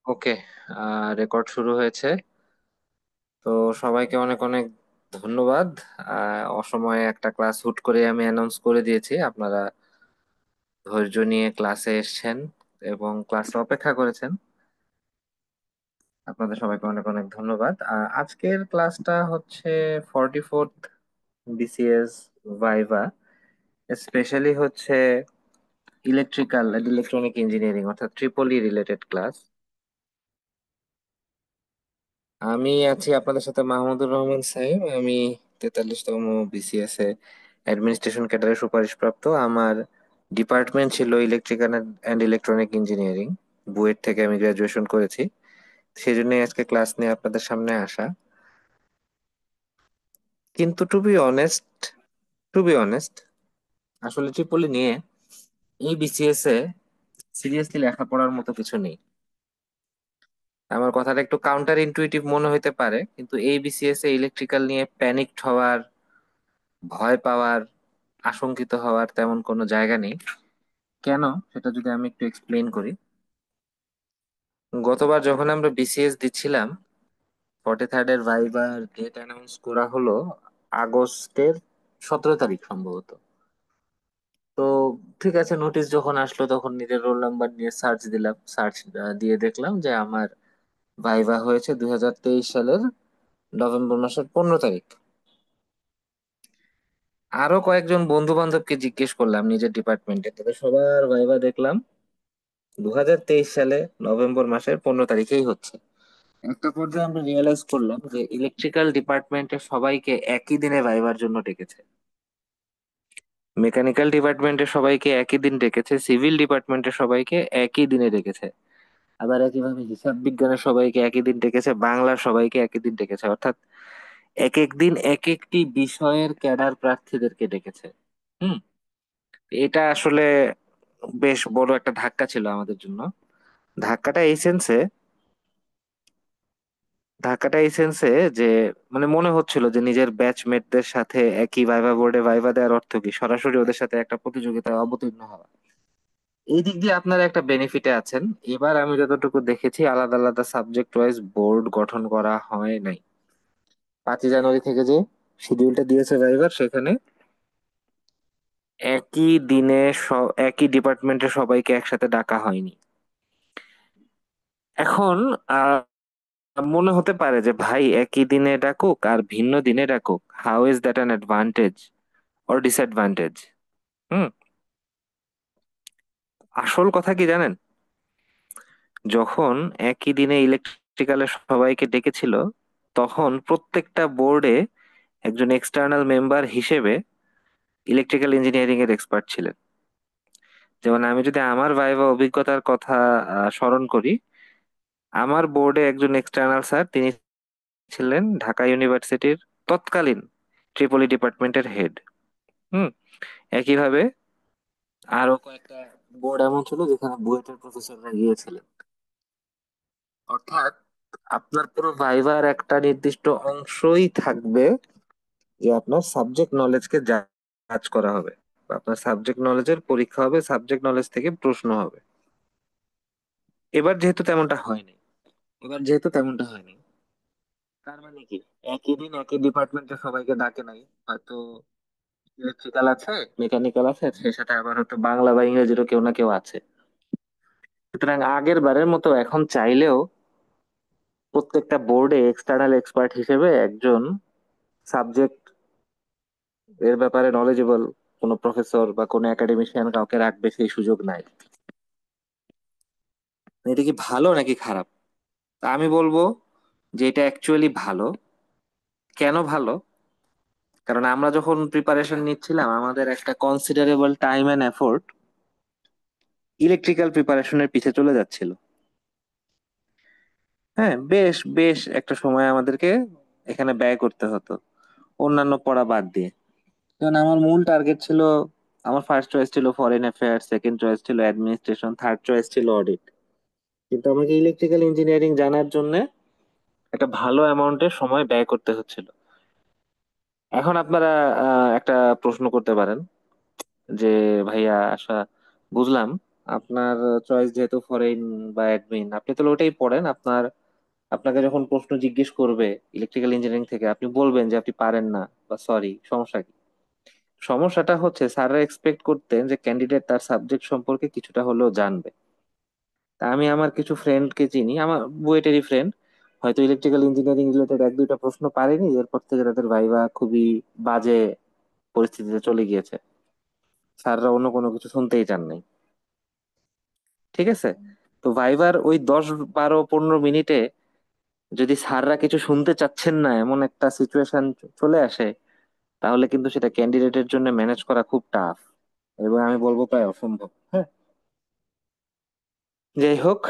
ওকে। Record শুরু হয়েছে। তো সবাইকে অনেক অনেক ধন্যবাদ। অসময়ে একটা ক্লাস হুট করে আমি অ্যানাউন্স করে দিয়েছি, আপনারা ধৈর্য নিয়ে ক্লাসে এসেছেন এবং ক্লাসে অপেক্ষা করেছেন। আপনাদের সবাইকে অনেক অনেক ধন্যবাদ। আজকের ক্লাসটা হচ্ছে 44th বিসিএস ভাইভা, স্পেশালি হচ্ছে ইলেকট্রিক্যাল এন্ড ইলেকট্রনিক ইঞ্জিনিয়ারিং অর্থাৎ ট্রিপল ই রিলেটেড ক্লাস। আমি আছি আপনাদের সাথে মাহমুদুর রহমান সাইম। আমি 43তম বিসিএস এ অ্যাডমিনিস্ট্রেশন ক্যাডারে সুপারিশপ্রাপ্ত। আমার ডিপার্টমেন্ট ছিল electrical and electronic engineering. BUET থেকে আমি গ্রাজুয়েশন করেছি, সেই জন্য আজকে ক্লাস নিয়ে আপনাদের সামনে আসা। কিন্তু টু বি অনেস্ট আসলে ট্রিপলি নিয়ে এই বিসিএস এ সিরিয়াসলি লেখাপড়ার মতো কিছু নেই। আমার কথাটা একটু কাউন্টার ইনটুইটিভ মনে হতে পারে, কিন্তু এই বিসিএস এ ইলেকট্রিক্যাল নিয়ে প্যানিকড হওয়ার, ভয় পাওয়ার, আশঙ্কিত হওয়ার তেমন কোনো জায়গা নেই। কেন, সেটা যদি আমি একটু এক্সপ্লেন করি। গতবার যখন আমরা বিসিএস দিচ্ছিলাম, 43rd এর ভাইবার ডেট অ্যানাউন্স করা হলো আগস্টের 17 তারিখ সম্ভবত। তো ঠিক আছে, নোটিশ যখন আসলো তখন নিজের রোল নাম্বার নিয়ে সার্চ দিলাম। সার্চ দিয়ে দেখলাম যে আমার ভাইভা হয়েছে 2023 সালের নভেম্বর মাসের 15 তারিখ। আরো কয়েকজন বন্ধু বান্ধবকে জিজ্ঞেস করলাম নিজের ডিপার্টমেন্টে, তাদের সবার ভাইভা দেখলাম 2023 সালে নভেম্বর মাসের 15 তারিখেই হচ্ছে। একটা পর্যায়ে আমরা রিয়েলাইজ করলাম যে ইলেকট্রিক্যাল ডিপার্টমেন্টের সবাইকে একই দিনে ভাইবার জন্য ডেকেছে, মেকানিক্যাল ডিপার্টমেন্টের সবাইকে একই দিন ডেকেছে, সিভিল ডিপার্টমেন্টের সবাইকে একই দিনে ডেকেছে, আবার একইভাবে হিসাব বিজ্ঞানের সবাইকে একই দিন ডেকেছে, বাংলার সবাইকে একই দিন ডেকেছে। অর্থাৎ এক এক দিন এক একটি বিষয়ের ক্যাডার প্রার্থীদেরকে ডেকেছে। হুম। এটা আসলে বেশ বড় একটা ধাক্কা ছিল আমাদের জন্য। ধাক্কাটা এই সেন্সে ধাক্কাটা এই সেন্সে যে মানে মনে হচ্ছিল যে নিজের ব্যাচমেটদের সাথে একই ভাইভা বোর্ডে ভাইভা দেওয়ার অর্থ কি সরাসরি ওদের সাথে একটা প্রতিযোগিতায় অবতীর্ণ হওয়া। এই দিক দিয়ে আপনারা একটা বেনিফিটে আছেন। এবার আমি যতটুকু দেখেছি আলাদা আলাদা সাবজেক্ট ওয়াইজ বোর্ড গঠন করা হয় নাই। 5ই জানুয়ারি থেকে যে শিডিউলটা দিয়েছে ভাইবার, সেখানে একই দিনে একই ডিপার্টমেন্টের সবাইকে একসাথে ডাকা হয়নি। এখন মনে হতে পারে যে ভাই একই দিনে ডাকুক আর ভিন্ন দিনে ডাকুক, how is that an advantage or disadvantage? Hmm. আসল কথা কি জানেন, যখন একই দিনে ইলেকট্রিক্যালের সবাইকে ডেকেছিল, তখন প্রত্যেকটা বোর্ডে একজন এক্সটার্নাল মেম্বার হিসেবে ইলেকট্রিক্যাল ইঞ্জিনিয়ারিং এর এক্সপার্ট ছিলেন। যেমন আমি যদি আমার ভাইভা অভিজ্ঞতার কথা স্মরণ করি, আমার বোর্ডে একজন এক্সটার্নাল স্যার, তিনি ছিলেন ঢাকা ইউনিভার্সিটির তৎকালীন ট্রিপলি ডিপার্টমেন্টের হেড। হুম। একইভাবে আরো কয়েকটা বোর্ড এমন ছিল যেখানে বুয়েটের প্রফেসররা গিয়েছিলেন। অর্থাৎ আপনার পুরো ভাইবার একটা নির্দিষ্ট অংশই থাকবে যে আপনার সাবজেক্ট নলেজকে জাজ করা হবে, বা আপনার সাবজেক্ট নলেজের পরীক্ষা হবে, সাবজেক্ট নলেজ থেকে প্রশ্ন হবে। এবার যেহেতু তেমনটা হয়নি এবার যেহেতু তেমনটা হয়নি, তার মানে কি একই দিন একই ডিপার্টমেন্টের সবাইকে ডাকে নাই। হয়তো ইলেকট্রিক্যাল আছে, মেকানিক্যাল আছে, সেই সাথে আবার হয়তো বাংলা বা ইংরেজিরও কেউ না কেউ আছে। সুতরাং আগের বারের মতো এখন চাইলেও প্রত্যেকটা বোর্ডে এক্সটার্নাল এক্সপার্ট হিসেবে একজন সাবজেক্ট এর ব্যাপারে নলেজেবল কোনো প্রফেসর বা কোনো একাডেমিশিয়ান কাউকে রাখবে সেই সুযোগ নাই। এটা কি ভালো নাকি খারাপ? তা আমি বলবো যে এটা অ্যাকচুয়ালি ভালো। কেন ভালো? কারণ আমরা যখন প্রিপারেশন নিচ্ছিলাম আমাদের একটা considerable time and effort electrical প্রিপারেশনের পিছে চলে যাচ্ছিল। হ্যাঁ, বেশ বেশ একটা সময় আমাদেরকে এখানে ব্যয় করতে হতো অন্যান্য পড়া বাদ দিয়ে। কারণ আমার মূল টার্গেট ছিল, আমার ফার্স্ট চয়েস ছিল ফরেন অ্যাফেয়ার্স, সেকেন্ড চয়েস ছিল অ্যাডমিনিস্ট্রেশন, থার্ড চয়েস ছিল অডিট। কিন্তু আমাকে ইলেকট্রিক্যাল ইঞ্জিনিয়ারিং জানার জন্য একটা ভালো অ্যামাউন্টের সময় ব্যয় করতে হচ্ছিল। এখন আপনারা একটা প্রশ্ন করতে পারেন যে ভাইয়া, আশা বুঝলাম, আপনার চয়েস যেহেতু ফরেন বা অ্যাডমিন, আপনি তাহলে ওটাই পড়েন। আপনাকে যখন প্রশ্ন জিজ্ঞেস করবে ইলেকট্রিক্যাল ইঞ্জিনিয়ারিং থেকে, আপনি বলবেন যে আপনি পারেন না বা সরি। সমস্যা কি? সমস্যাটা হচ্ছে স্যাররা এক্সপেক্ট করতেন যে ক্যান্ডিডেট তার সাবজেক্ট সম্পর্কে কিছুটা হলেও জানবে। তা আমি আমার কিছু ফ্রেন্ডকে চিনি, আমার বুয়েটেরই ফ্রেন্ড, হয়তো ইলেকট্রিক্যাল ইঞ্জিনিয়ারিং রিলেটেড এক দুইটা প্রশ্ন পারেনি, এরপর থেকে তাদের ভাইবা খুবই বাজে পরিস্থিতিতে চলে গিয়েছে। স্যাররা অন্য কোনো কিছু শুনতেই চান নাই। ঠিক আছে? তো ভাইবার ওই 10, 12, 15 মিনিটে যদি স্যাররা কিছু শুনতে চাচ্ছেন না এমন একটা সিচুয়েশন চলে আসে, তাহলে কিন্তু সেটা ক্যান্ডিডেটের জন্য ম্যানেজ করা খুব টাফ, এবং আমি বলবো প্রায় অসম্ভব। হ্যাঁ, যাই হোক,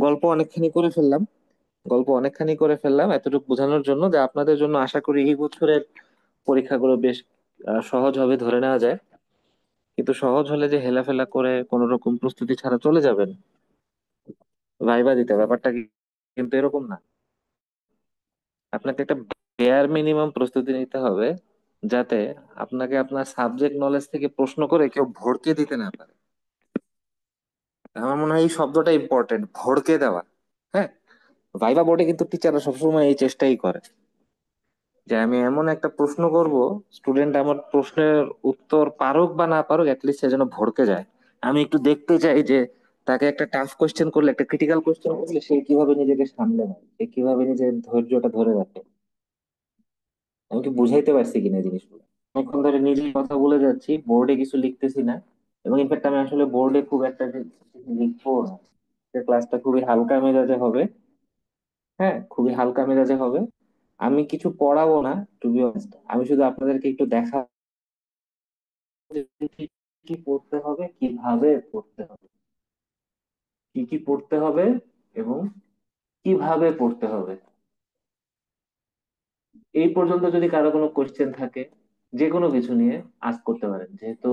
গল্প অনেকখানি করে ফেললাম। এতটুকু বোঝানোর জন্য যে আপনাদের জন্য আশা করি এই বছরের পরীক্ষাগুলো বেশ সহজ হবে ধরে নেওয়া যায়। কিন্তু সহজ হলে যে হেলাফেলা করে কোনো রকম প্রস্তুতি ছাড়া চলে যাবেন ভাইবা দিতে, ব্যাপারটা কিন্তু এরকম না। আপনাকে একটা বেয়ার মিনিমাম প্রস্তুতি নিতে হবে, যাতে আপনাকে আপনার সাবজেক্ট নলেজ থেকে প্রশ্ন করে কেউ ভড়কে দিতে না পারে। আমার মনে হয় এই শব্দটা ইম্পর্টেন্ট, ভড়কে দেওয়া। হ্যাঁ, ভাইবা বোর্ডে কিন্তু টিচাররা সবসময় এই চেষ্টাই করে যে আমি এমন একটা প্রশ্ন করব, স্টুডেন্ট আমার প্রশ্নের উত্তর পারুক বা না পারুক, অ্যাটলিস্ট সে যেন ভড়কে যায়। আমি একটু দেখতে চাই যে তাকে একটা টাফ কোশ্চেন করলে, একটা ক্রিটিক্যাল কোশ্চেন করলে সে কিভাবে নিজেকে সামলে নেয়, সে কিভাবে নিজের ধৈর্যটা ধরে রাখে। আমি কি বুঝাইতে পারছি কিনা জিনিসগুলো? অনেকক্ষণ ধরে নিজেই কথা বলে যাচ্ছি, বোর্ডে কিছু লিখতেছি না। এবং ইনফ্যাক্ট আমি আসলে বোর্ডে খুব একটা যে লিখবো না। ক্লাসটা খুবই হালকা মেজাজে হবে। হ্যাঁ, খুবই হালকা মেজাজে হবে। আমি কিছু পড়াবো না, টু বি অনেস্ট। আমি শুধু আপনাদেরকে একটু দেখাবো যে কি কি পড়তে হবে, কিভাবে পড়তে হবে, কি কি পড়তে হবে এবং কিভাবে পড়তে হবে। এই পর্যন্ত যদি কারো কোনো কোশ্চেন থাকে যে কোনো কিছু নিয়ে, আস্ক করতে পারেন। যেহেতু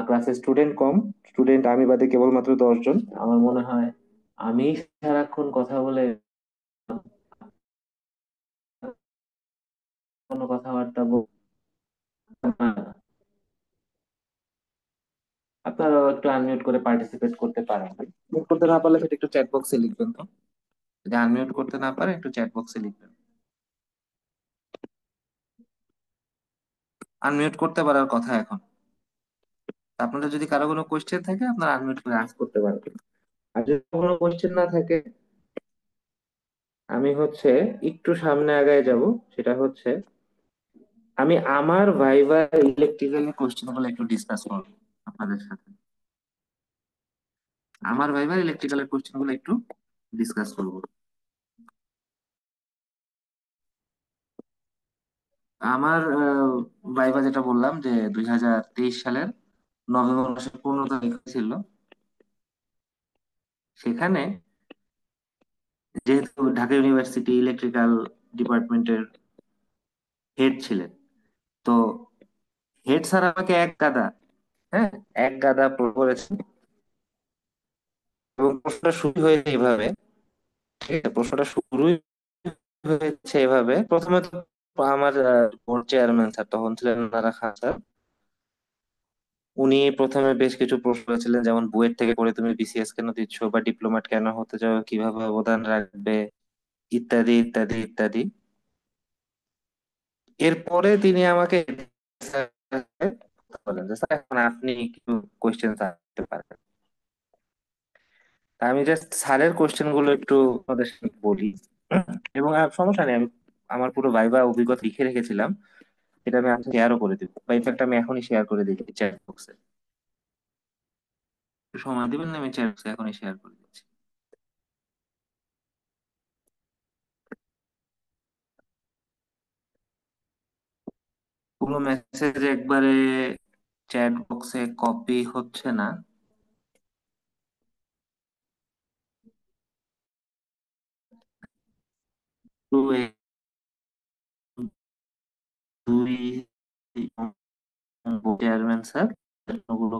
ক্লাসে স্টুডেন্ট কম, স্টুডেন্ট আমি বাদে কেবলমাত্র 10 জন, আমার মনে হয় আমি সারাক্ষণ কথা বলে কোনো কথাবার্তা না। আপনারাও একটু আনমিউট করে পার্টিসিপেট করতে পারেন। মিউট করতে না পারলে সেটা একটু চ্যাট বক্সে লিখবেন তো। যদি আনমিউট করতে না পারে একটু চ্যাট বক্সে লিখবেন। আনমিউট করতে পারার কথা এখন। আপনাদের যদি কারো কোনো কোশ্চেন থাকে আপনারা আনমিউট করে আস্ক করতে পারবেন। আর যদি কোনো কোশ্চেন না থাকে, আমি হচ্ছে একটু সামনে আগায় যাব। সেটা হচ্ছে আমি আমার ভাইবা ইলেকট্রিক্যাল কোশ্চেন গুলো একটু ডিসকাস করবো আপনাদের সাথে। আমার ভাইবার ইলেকট্রিক্যালের কোশ্চেন গুলো একটু ডিসকাস করবো। আমার ভাইবা যেটা বললাম যে 2023 সালের নভেম্বর মাসের 15 তারিখ ছিল, সেখানে যেহেতু ঢাকা ইউনিভার্সিটি ইলেকট্রিক্যাল ডিপার্টমেন্টের হেড ছিলেন, তো হেড স্যার আমাকে এক গাদা, হ্যাঁ, এক গাদা করেছেন। এবং প্রশ্নটা শুরু হয়েছে এইভাবে। ঠিক আছে, প্রশ্নটা শুরুই হয়েছে এভাবে। প্রথমে তো আমার বোর্ড চেয়ারম্যান স্যার তখন ছিলেন নারা খান স্যার। উনি প্রথমে বেশ কিছু প্রশ্ন করেছিলেন, যেমন বুয়েট থেকে পড়ে তুমি বিসিএস কেন দিচ্ছ, বা ডিপ্লোমাট কেন হতে চাও, কিভাবে অবদান রাখবে, ইত্যাদি ইত্যাদি ইত্যাদি। এরপরে তিনি আমাকে বলেন যে স্যার এখন আপনি কিছু কোয়েশ্চেন করতে পারেন। তা আমি জাস্ট স্যারের কোয়েশ্চেন গুলো একটু আপনাদের সাথে বলি। এবং সমস্যা নেই, আমি আমার পুরো ভাইবা অভিজ্ঞতা লিখে রেখেছিলাম, এটা আমি শেয়ারও করে দিব, বা ইনফ্যাক্ট আমি এখনই শেয়ার করে দিচ্ছি চ্যাট বক্সে। একটু সময় দিবেন না, আমি চ্যাট বক্সে এখনই শেয়ার করে দিচ্ছি। পুরো মেসেজ একবারে চ্যাট বক্সে কপি হচ্ছে না। তো এই দুই চেয়ারম্যান স্যার প্রশ্নগুলো,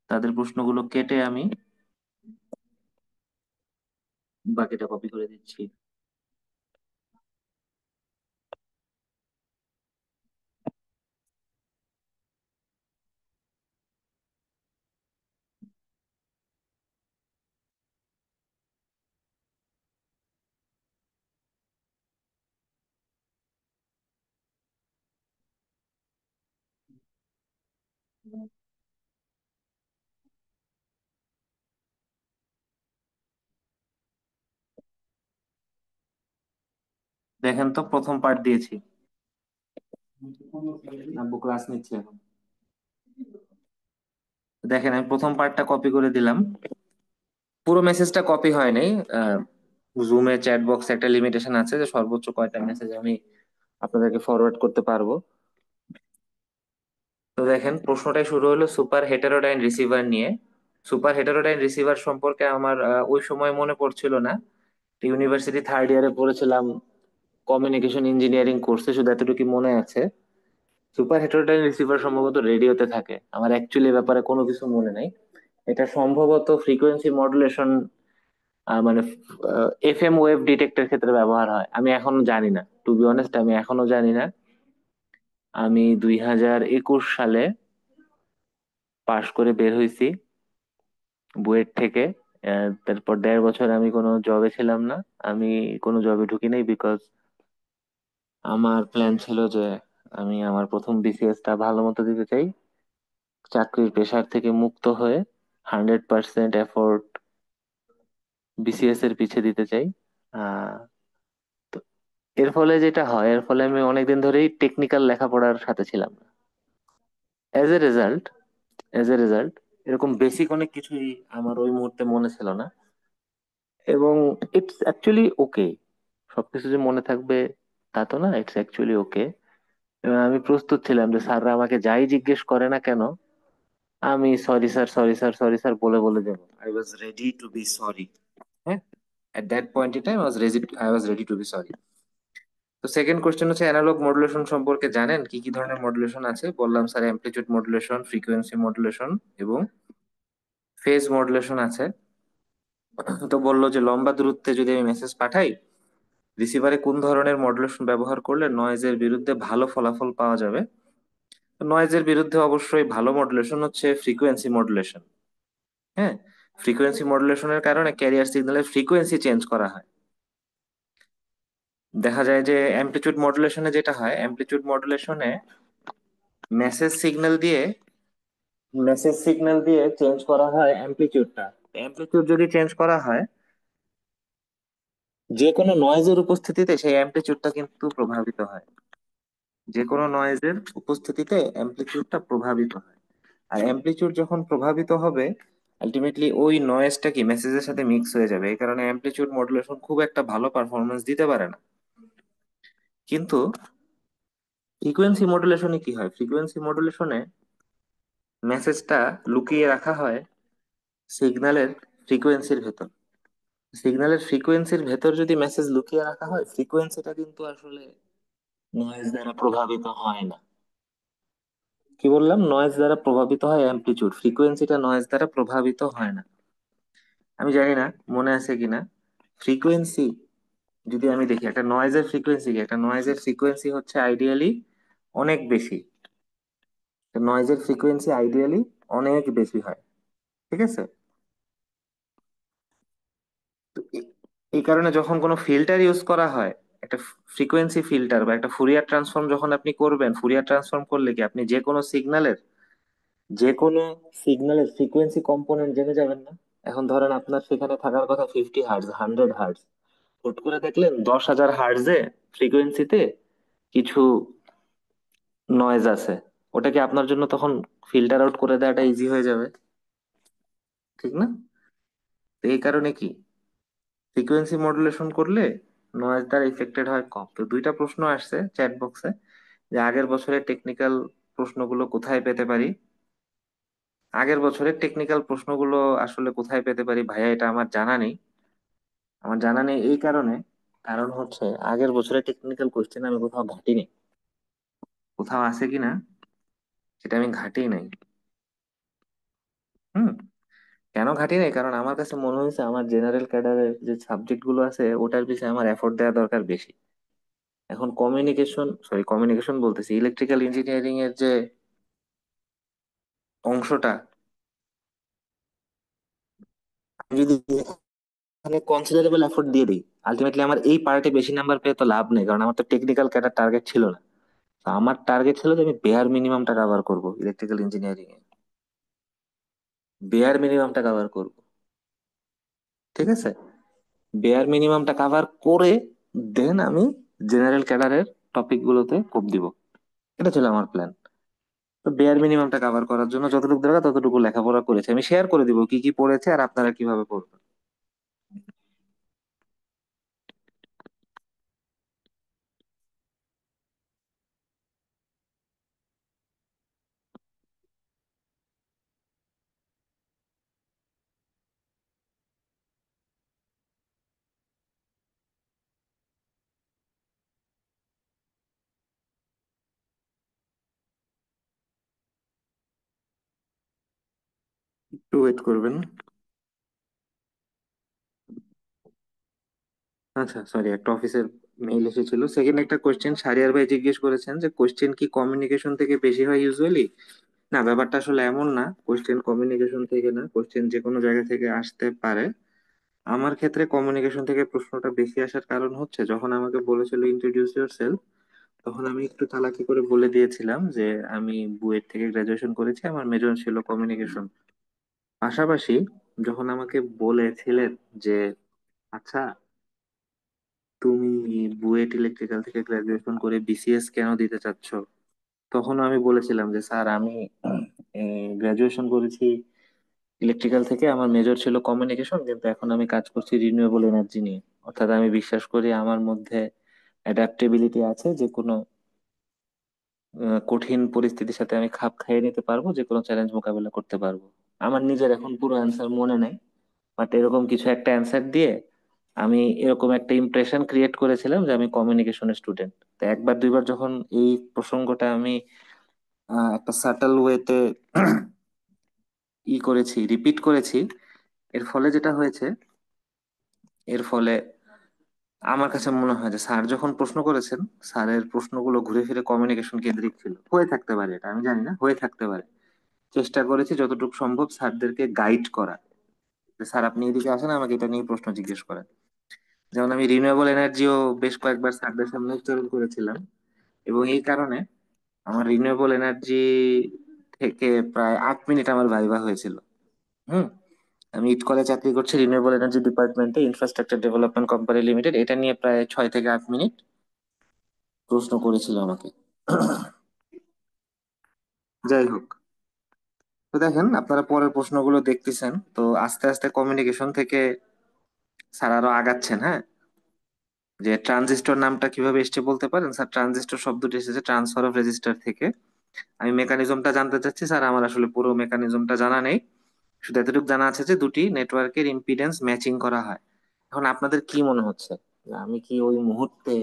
তাদের প্রশ্নগুলো কেটে আমি বাকিটা কপি করে দিচ্ছি। দেখেন তো, প্রথম পার্ট দিয়েছি। আব্বু ক্লাস নিচ্ছে এখন। দেখেন, আমি প্রথম পার্টটা কপি করে দিলাম। পুরো মেসেজটা কপি হয় নাই। জুমে চ্যাট বক্সে একটা লিমিটেশন আছে যে সর্বোচ্চ কয়টা মেসেজ আমি আপনাদেরকে ফরওয়ার্ড করতে পারবো। তো দেখেন, প্রশ্নটাই শুরু হলো সুপার হেটারোডাইন রিসিভার নিয়ে। সুপার হেটারোডাইন রিসিভার সম্পর্কে আমার ওই সময় মনে পড়ছিল না। ইউনিভার্সিটি থার্ড ইয়ারে পড়েছিলাম, কমিউনিকেশন ইঞ্জিনিয়ারিং কোর্সে, শুধু এতটুকু মনে আছে। সুপার হেটারোডাইন রিসিভার সম্ভবত রেডিওতে থাকে, আমার অ্যাকচুয়ালি ব্যাপারে কোনো কিছু মনে নাই। এটা সম্ভবত ফ্রিকোয়েন্সি মডুলেশন, মানে এফএম ওয়েভ ডিটেক্টর ক্ষেত্রে ব্যবহার হয়। আমি এখনো জানি না, টু বি অনেস্ট, আমি এখনো জানি না। আমি 2021 সালে পাশ করে বের হয়েছি বুয়েট থেকে। তারপর 1.5 বছর আমি কোনো জবে ছিলাম না। আমি কোনো জবে ঢুকি নাই, বিকজ আমার প্ল্যান ছিল যে আমি আমার প্রথম বিসিএস টা ভালো মতো দিতে চাই, চাকরির প্রেশার থেকে মুক্ত হয়ে 100% এফোর্ট বিসিএস এর পিছে দিতে চাই। আহ তো এর ফলে যেটা হয়, এর ফলে আমি অনেকদিন ধরেই টেকনিক্যাল লেখাপড়ার সাথে ছিলাম না। As a result as a result এরকম বেসিক অনেক কিছুই আমার ওই মুহূর্তে মনে ছিল না। এবং ইটস অ্যাকচুয়ালি ওকে, সবকিছু যে মনে থাকবে তা তো না, ইটস অ্যাকচুয়ালি ওকে। এবং আমি প্রস্তুত ছিলাম যে স্যাররা আমাকে যাই জিজ্ঞেস করে না কেন, আমি sorry sir, sorry sir, sorry sir বলে বলে দেবো। I was ready to be sorry. হ্যাঁ, at that point in time I was ready to be sorry. তো সেকেন্ড কোশ্চেন হচ্ছে, অ্যানালগ মডুলেশন সম্পর্কে জানেন কি কি ধরনের মডুলেশন আছে? বললাম sir, amplitude modulation, frequency modulation এবং ফেজ মডুলেশন আছে। তো বললো যে লম্বা দূরত্বে যদি আমি মেসেজ পাঠাই, রিসিভারে কোন ধরনের মডুলেশন ব্যবহার করলে নয়েজের বিরুদ্ধে ভালো ফলাফল পাওয়া যাবে? নয়েজের বিরুদ্ধে অবশ্যই ভালো মডুলেশন হচ্ছে ফ্রিকোয়েন্সি মডুলেশন। হ্যাঁ, ফ্রিকোয়েন্সি মডুলেশনের কারণে ক্যারিয়ার সিগন্যালের ফ্রিকোয়েন্সি চেঞ্জ করা হয়। দেখা যায় যে অ্যামপ্লিটিউড মডুলেশনে যেটা হয়, অ্যামপ্লিটিউড মডুলেশনে মেসেজ সিগন্যাল দিয়ে মেসেজ সিগন্যাল দিয়ে চেঞ্জ করা হয় অ্যামপ্লিটিউডটা। অ্যামপ্লিটিউড যদি চেঞ্জ করা হয়, যে কোনো নয়েজের উপস্থিতিতে সেই অ্যামপ্লিটিউডটা কিন্তু প্রভাবিত হয়। যে কোনো নয়েজের উপস্থিতিতে অ্যামপ্লিটিউডটা প্রভাবিত হয়। আর অ্যামপ্লিটিউড যখন প্রভাবিত হবে, আলটিমেটলি ওই নয়েজটা কি মেসেজের সাথে মিক্স হয়ে যাবে। এই কারণে অ্যামপ্লিটিউড মডুলেশন খুব একটা ভালো পারফরমেন্স দিতে পারে না। কিন্তু ফ্রিকোয়েন্সি মডুলেশনে কি হয়, ফ্রিকোয়েন্সি মডুলেশনে মেসেজটা লুকিয়ে রাখা হয় সিগন্যালের ফ্রিকোয়েন্সির ভেতর। সিগন্যালের ফ্রিকোয়েন্সির ভেতর যদি মেসেজ লুকিয়ে রাখা হয়, ফ্রিকোয়েন্সিটা কিন্তু আসলে নয়েজ দ্বারা প্রভাবিত হয় না। কি বললাম? নয়েজ দ্বারা প্রভাবিত হয় অ্যামপ্লিটিউড, ফ্রিকোয়েন্সিটা নয়েজ দ্বারা প্রভাবিত হয় না। আমি জানি না মনে আছে কিনা, ফ্রিকোয়েন্সি যদি আমি দেখি, একটা নয়েজের ফ্রিকোয়েন্সি হচ্ছে আইডিয়ালি অনেক বেশি। নয়েজের ফ্রিকোয়েন্সি আইডিয়ালি অনেক বেশি হয়। ঠিক আছে? তো এই কারণে যখন কোনো ফিল্টার ইউজ করা হয়, একটা ফ্রিকোয়েন্সি ফিল্টার বা একটা ফুরিয়ার ট্রান্সফর্ম যখন আপনি করবেন, ফুরিয়ার ট্রান্সফর্ম করলে কি আপনি যে কোনো সিগন্যালের ফ্রিকোয়েন্সি কম্পোনেন্ট জেনে যাবেন না? এখন ধরেন আপনার সেখানে থাকার কথা 50 হার্টজ, 100 হার্টজ, হুট করে দেখলেন 10,000 হার্টজে ফ্রিকোয়েন্সিতে কিছু নয়েজ আছে। ওটা কি আপনার জন্য তখন ফিল্টার আউট করে দেওয়াটা ইজি হয়ে যাবে? ঠিক না? তো এই কারণে কি ফ্রিকোয়েন্সি মডুলেশন করলে নয়েজ দ্বারা ইফেক্টেড হয় কম। তো দুইটা প্রশ্ন আসছে চ্যাট বক্সে, যে আগের বছরের টেকনিক্যাল প্রশ্নগুলো কোথায় পেতে পারি। আগের বছরের টেকনিক্যাল প্রশ্নগুলো আসলে কোথায় পেতে পারি ভাইয়া, এটা আমার জানা নেই এই কারণে, কারণ হচ্ছে আগের বছরের টেকনিক্যাল কোশ্চেন আমি কোথাও ঘাটিনি। কোথাও আছে কিনা সেটা আমি ঘাটি নাই। হুম। কেন ঘাটি নাই? কারণ আমার কাছে মনে হয়েছে আমার জেনারেল ক্যাডারের যে সাবজেক্ট গুলো আছে ওটার পিছনে আমার এফোর্ট দেওয়া দরকার বেশি। এখন কমিউনিকেশন বলতেছি, ইলেকট্রিক্যাল ইঞ্জিনিয়ারিং এর যে অংশটা, আমি যদি এখানে কনসিডারেবল এফোর্ট দিয়ে দিই, আলটিমেটলি আমার এই পার্টে বেশি নাম্বার পেয়ে তো লাভ নেই, কারণ আমার তো টেকনিক্যাল ক্যাডার টার্গেট ছিল না। তো আমার টার্গেট ছিল যে আমি বেয়ার মিনিমামটা কভার করব ইলেকট্রিক্যাল ইঞ্জিনিয়ারিং এ, বেয়ার মিনিমামটা কভার করব। ঠিক আছে, বেয়ার মিনিমামটা কভার করে দেন আমি জেনারেল ক্যাডারের টপিক গুলোতে কোপ দিব। এটা ছিল আমার প্ল্যান। তো বেয়ার মিনিমামটা কভার করার জন্য যতটুকু দরকার ততটুকু লেখাপড়া করেছে, আমি শেয়ার করে দিব কি কি পড়েছে আর আপনারা কিভাবে পড়বেন। একটু ওয়েট করবেন। আচ্ছা সরি, একটা অফিসের মেইল এসেছিল। সেকেন্ড একটা কোশ্চেন শারিয়ার ভাই জিজ্ঞেস করেছেন যে কোশ্চেন কি কমিউনিকেশন থেকে বেশি হয় ইউজুয়ালি। না, ব্যাপারটা আসলে এমন না, কোশ্চেন কমিউনিকেশন থেকে না, কোশ্চেন যে কোনো জায়গা থেকে আসতে পারে। আমার ক্ষেত্রে কমিউনিকেশন থেকে প্রশ্নটা বেশি আসার কারণ হচ্ছে যখন আমাকে বলেছিল ইন্ট্রোডিউস ইউরসেলফ, তখন আমি একটু চালাকি করে বলে দিয়েছিলাম যে আমি বুয়েট থেকে গ্রাজুয়েশন করেছি, আমার মেজর ছিল কমিউনিকেশন। পাশাপাশি যখন আমাকে বলেছিলেন যে আচ্ছা তুমি বুয়েট ইলেকট্রিক্যাল থেকে গ্রাজুয়েশন করে বিসিএস কেন দিতে চাচ্ছ, তখন আমি বলেছিলাম যে স্যার আমি গ্রাজুয়েশন করেছি ইলেকট্রিক্যাল থেকে, আমার মেজর ছিল কমিউনিকেশন, কিন্তু এখন আমি কাজ করছি রিনিউয়েবল এনার্জি নিয়ে। অর্থাৎ আমি বিশ্বাস করি আমার মধ্যে অ্যাডাপ্টেবিলিটি আছে, যে কোনো কঠিন পরিস্থিতির সাথে আমি খাপ খাইয়ে নিতে পারবো, যে কোনো চ্যালেঞ্জ মোকাবেলা করতে পারবো। আমার নিজের এখন পুরো অ্যান্সার মনে নেই, বাট এরকম কিছু একটা অ্যান্সার দিয়ে আমি এরকম একটা ইমপ্রেশন ক্রিয়েট করেছিলাম যে আমি কমিউনিকেশনের স্টুডেন্ট। তো একবার দুইবার যখন এই প্রসঙ্গটা আমি একটা সাটল ওয়েতে করেছি, রিপিট করেছি, এর ফলে যেটা হয়েছে, এর ফলে আমার কাছে মনে হয় যে স্যার যখন প্রশ্ন করেছেন, স্যারের প্রশ্নগুলো ঘুরে ফিরে কমিউনিকেশন কেন্দ্রিক ছিল। হয়ে থাকতে পারে, এটা আমি জানি না, হয়ে থাকতে পারে। চেষ্টা করেছি যতটুকু সম্ভব স্যারদেরকে গাইড করা, যে স্যার আপনি এদিকে আসেন, আমাকে এটা নিয়ে প্রশ্ন জিজ্ঞেস করেন। যেমন আমি রিনিউয়েবল এনার্জিও বেশ কয়েকবার স্যারদের সামনে উচ্চারণ করেছিলাম, এবং এই কারণে আমার রিনিউয়েবল এনার্জি থেকে প্রায় 8 মিনিট আমার ভাইবা হয়েছিল। হুম। আমি ইটকলে চাকরি করছি রিনিউয়েবল এনার্জি ডিপার্টমেন্টে, ইনফ্রাস্ট্রাকচার ডেভেলপমেন্ট কোম্পানি লিমিটেড। এটা নিয়ে প্রায় 6 থেকে 8 মিনিট প্রশ্ন করেছিল আমাকে। যাই হোক, তো দেখেন আপনারা পরের প্রশ্নগুলো দেখতেছেন তো আস্তে আস্তে কমিউনিকেশন থেকে স্যার আরো আগাচ্ছেন। হ্যাঁ, যে ট্রানজিস্টর নামটা কিভাবে এসছে বলতে পারেন? স্যার ট্রানজিস্টর শব্দটি এসেছে ট্রান্সফার অফ রেজিস্টার থেকে। আমি মেকানিজমটা জানতে চাচ্ছি স্যার, আমার আসলে পুরো মেকানিজমটা জানা নেই, শুধু এতটুকু জানা আছে যে দুটি নেটওয়ার্কের ইম্পিডেন্স ম্যাচিং করা হয়। এখন আপনাদের কি মনে হচ্ছে যে আমি কি ওই মুহূর্তে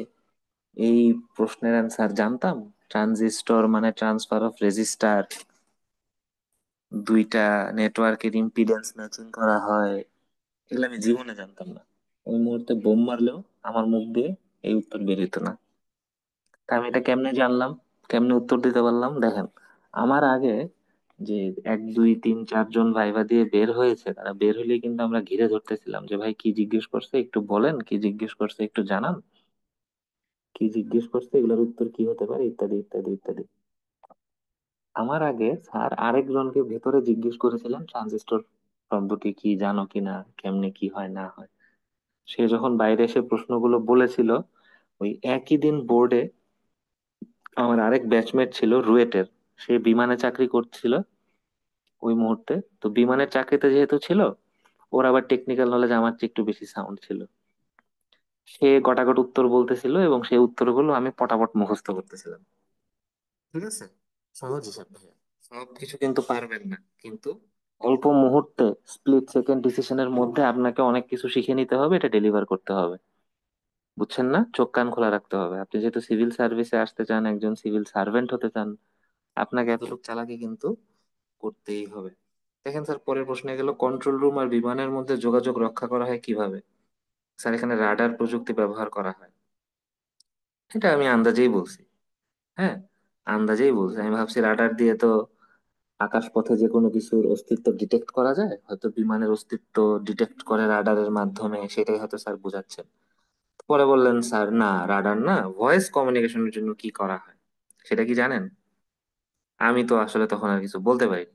এই প্রশ্নের অ্যান্সার জানতাম? ট্রানজিস্টর মানে ট্রান্সফার অফ রেজিস্টার, দুইটা নেটওয়ার্কের ইম্পিডেন্স ম্যাচিং করা হয়, এগুলো আমি জীবনে জানতাম না। ওই মুহূর্তে বোম মারলেও আমার মুখ দিয়ে এই উত্তর বের হতো না। তা আমি এটা কেমনে জানলাম, কেমনে উত্তর দিতে পারলাম? দেখেন, আমার আগে যে 1 2 3 4 জন ভাইবা দিয়ে বের হয়েছে, তারা বের হলে কিন্তু আমরা ঘিরে ধরতেছিলাম যে ভাই কি জিজ্ঞেস করছে একটু বলেন, কি জিজ্ঞেস করছে একটু জানান, কি জিজ্ঞেস করছে, এগুলোর উত্তর কি হতে পারে, ইত্যাদি ইত্যাদি ইত্যাদি। আমার আগে স্যার আরেকজনকে ভেতরে জিজ্ঞেস করেছিলেন ট্রানজিস্টর শব্দটি কি জানো কিনা, কেমনে কি হয় না হয়। সে যখন বাইরে এসে প্রশ্নগুলো বলেছিল, ওই একই দিন বোর্ডে আমার আরেক ব্যাচমেট ছিল রুয়েটের, সে বিমানে চাকরি করছিল ওই মুহূর্তে। তো বিমানের চাকরিতে যেহেতু ছিল, ওর আবার টেকনিক্যাল নলেজ আমার চেয়ে একটু বেশি সাউন্ড ছিল। সে গটাগট উত্তর বলতেছিল এবং সেই উত্তরগুলো আমি পটাপট মুখস্থ করতেছিলাম। ঠিক আছে, সহজ হিসাব ভাইয়া, সব কিছু কিন্তু পারবেন না, কিন্তু অল্প মুহূর্তে স্প্লিট সেকেন্ড ডিসিশনের মধ্যে আপনাকে অনেক কিছু শিখে নিতে হবে, এটা ডেলিভার করতে হবে। বুঝছেন না? চোখ কান খোলা রাখতে হবে। আপনি যেহেতু সিভিল সার্ভিসে আসতে চান, একজন সিভিল সার্ভেন্ট হতে চান, আপনাকে এতটুকু চালাকি কিন্তু করতেই হবে। দেখেন স্যার, পরের প্রশ্নে গেল কন্ট্রোল রুম আর বিমানের মধ্যে যোগাযোগ রক্ষা করা হয় কিভাবে। স্যার এখানে রাডার প্রযুক্তি ব্যবহার করা হয়। এটা আমি আন্দাজেই বলছি। হ্যাঁ, আন্দাজেই বলছি। আমি ভাবছি রাডার দিয়ে তো আকাশ পথে যে কোনো কিছুর অস্তিত্ব ডিটেক্ট করা যায়, হয়তো বিমানের অস্তিত্ব ডিটেক্ট করে রাডারের মাধ্যমে, সেটাই হয়তো স্যার বোঝাচ্ছেন। পরে বললেন স্যার না, রাডার না, ভয়েস কমিউনিকেশনের জন্য কি করা হয়। সেটা কি জানেন? আমি তো আসলে তখন আর কিছু বলতে পারি।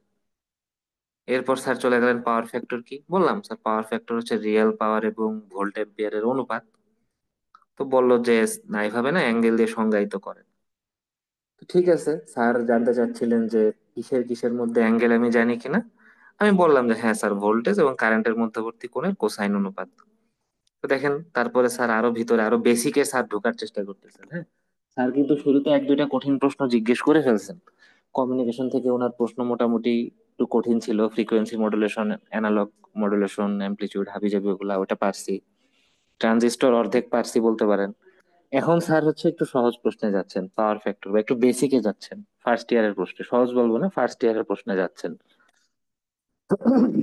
এরপর স্যার চলে গেলেন পাওয়ার ফ্যাক্টর কি, বললাম স্যার পাওয়ার ফ্যাক্টর হচ্ছে রিয়েল পাওয়ার এবং ভোল্ট অ্যাম্পিয়ারের অনুপাত। তো বললো যে না, এইভাবে না, অ্যাঙ্গেল দিয়ে সংজ্ঞায়িত করে। তো ঠিক আছে, স্যার জানতে চাচ্ছিলেন যে কিসের কিসের মধ্যে অ্যাঙ্গেল আমি জানি কিনা। আমি বললাম যে হ্যাঁ স্যার, ভোল্টেজ এবং কারেন্টের মধ্যবর্তী কোণের কোসাইন অনুপাত। তো দেখেন, তারপরে স্যার আরো ভিতরে আরো বেসিকে স্যার ঢোকার চেষ্টা করতেছেন। হ্যাঁ, স্যার কিন্তু শুরুতে এক দুইটা কঠিন প্রশ্ন জিজ্ঞেস করে ফেলছেন। কমিউনিকেশন থেকে ওনার প্রশ্ন মোটামুটি একটু কঠিন ছিল, frequency modulation, analog modulation, amplitude, হাবিজাবি, ওগুলা ওটা পারছি। ট্রানজিস্টর অর্ধেক পারছি বলতে পারেন। এখন স্যার হচ্ছে একটু সহজ প্রশ্নে যাচ্ছেন, পাওয়ার ফ্যাক্টর বা একটু বেসিকে যাচ্ছেন, ফার্স্ট ইয়ারের প্রশ্নে, সহজ বলবো না, ফার্স্ট ইয়ারের প্রশ্নে যাচ্ছেন।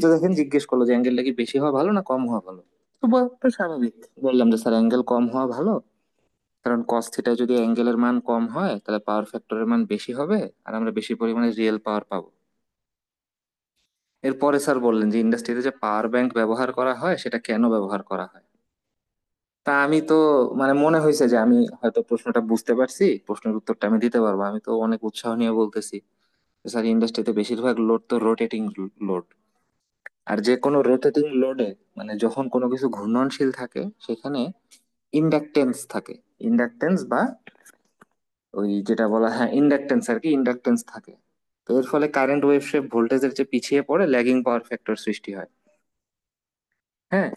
তো দেখেন, জিজ্ঞেস করলো যে অ্যাঙ্গেলটা কি বেশি হওয়া ভালো না কম হওয়া ভালো। তো তো স্বাভাবিক বললাম যে স্যার অ্যাঙ্গেল কম হওয়া ভালো। কারণ কস থিটা যদি অ্যাঙ্গেলের মান কম হয় তাহলে পাওয়ার ফ্যাক্টরের মান বেশি হবে, আর আমরা বেশি পরিমাণে রিয়েল পাওয়ার পাবো। এরপরে স্যার বললেন যে ইন্ডাস্ট্রিতে যে পাওয়ার ব্যাংক ব্যবহার করা হয় সেটা কেন ব্যবহার করা হয়। তা আমি তো মানে মনে হয়েছে যে আমি হয়তো প্রশ্নটা বুঝতে পারছি, প্রশ্নের উত্তরটা আমি দিতে পারবো। আমি তো অনেক উৎসাহ নিয়ে বলতেছি যে স্যার ইন্ডাস্ট্রিতে বেশিরভাগ লোড তো রোটেটিং লোড। আর যে কোনো রোটেটিং লোডে মানে যখন কোনো কিছু ঘূর্ণনশীল থাকে সেখানে ইন্ডাকটেন্স থাকে। ইন্ডাকটেন্স বা ওই যেটা বলা, হ্যাঁ ইন্ডাকটেন্স আর কি, ইন্ডাকটেন্স থাকে। তো এর ফলে কারেন্ট ওয়েভ শেপ ভোল্টেজের যে পিছিয়ে পড়ে ল্যাগিং পাওয়ার ফ্যাক্টর সৃষ্টি হয়। হ্যাঁ।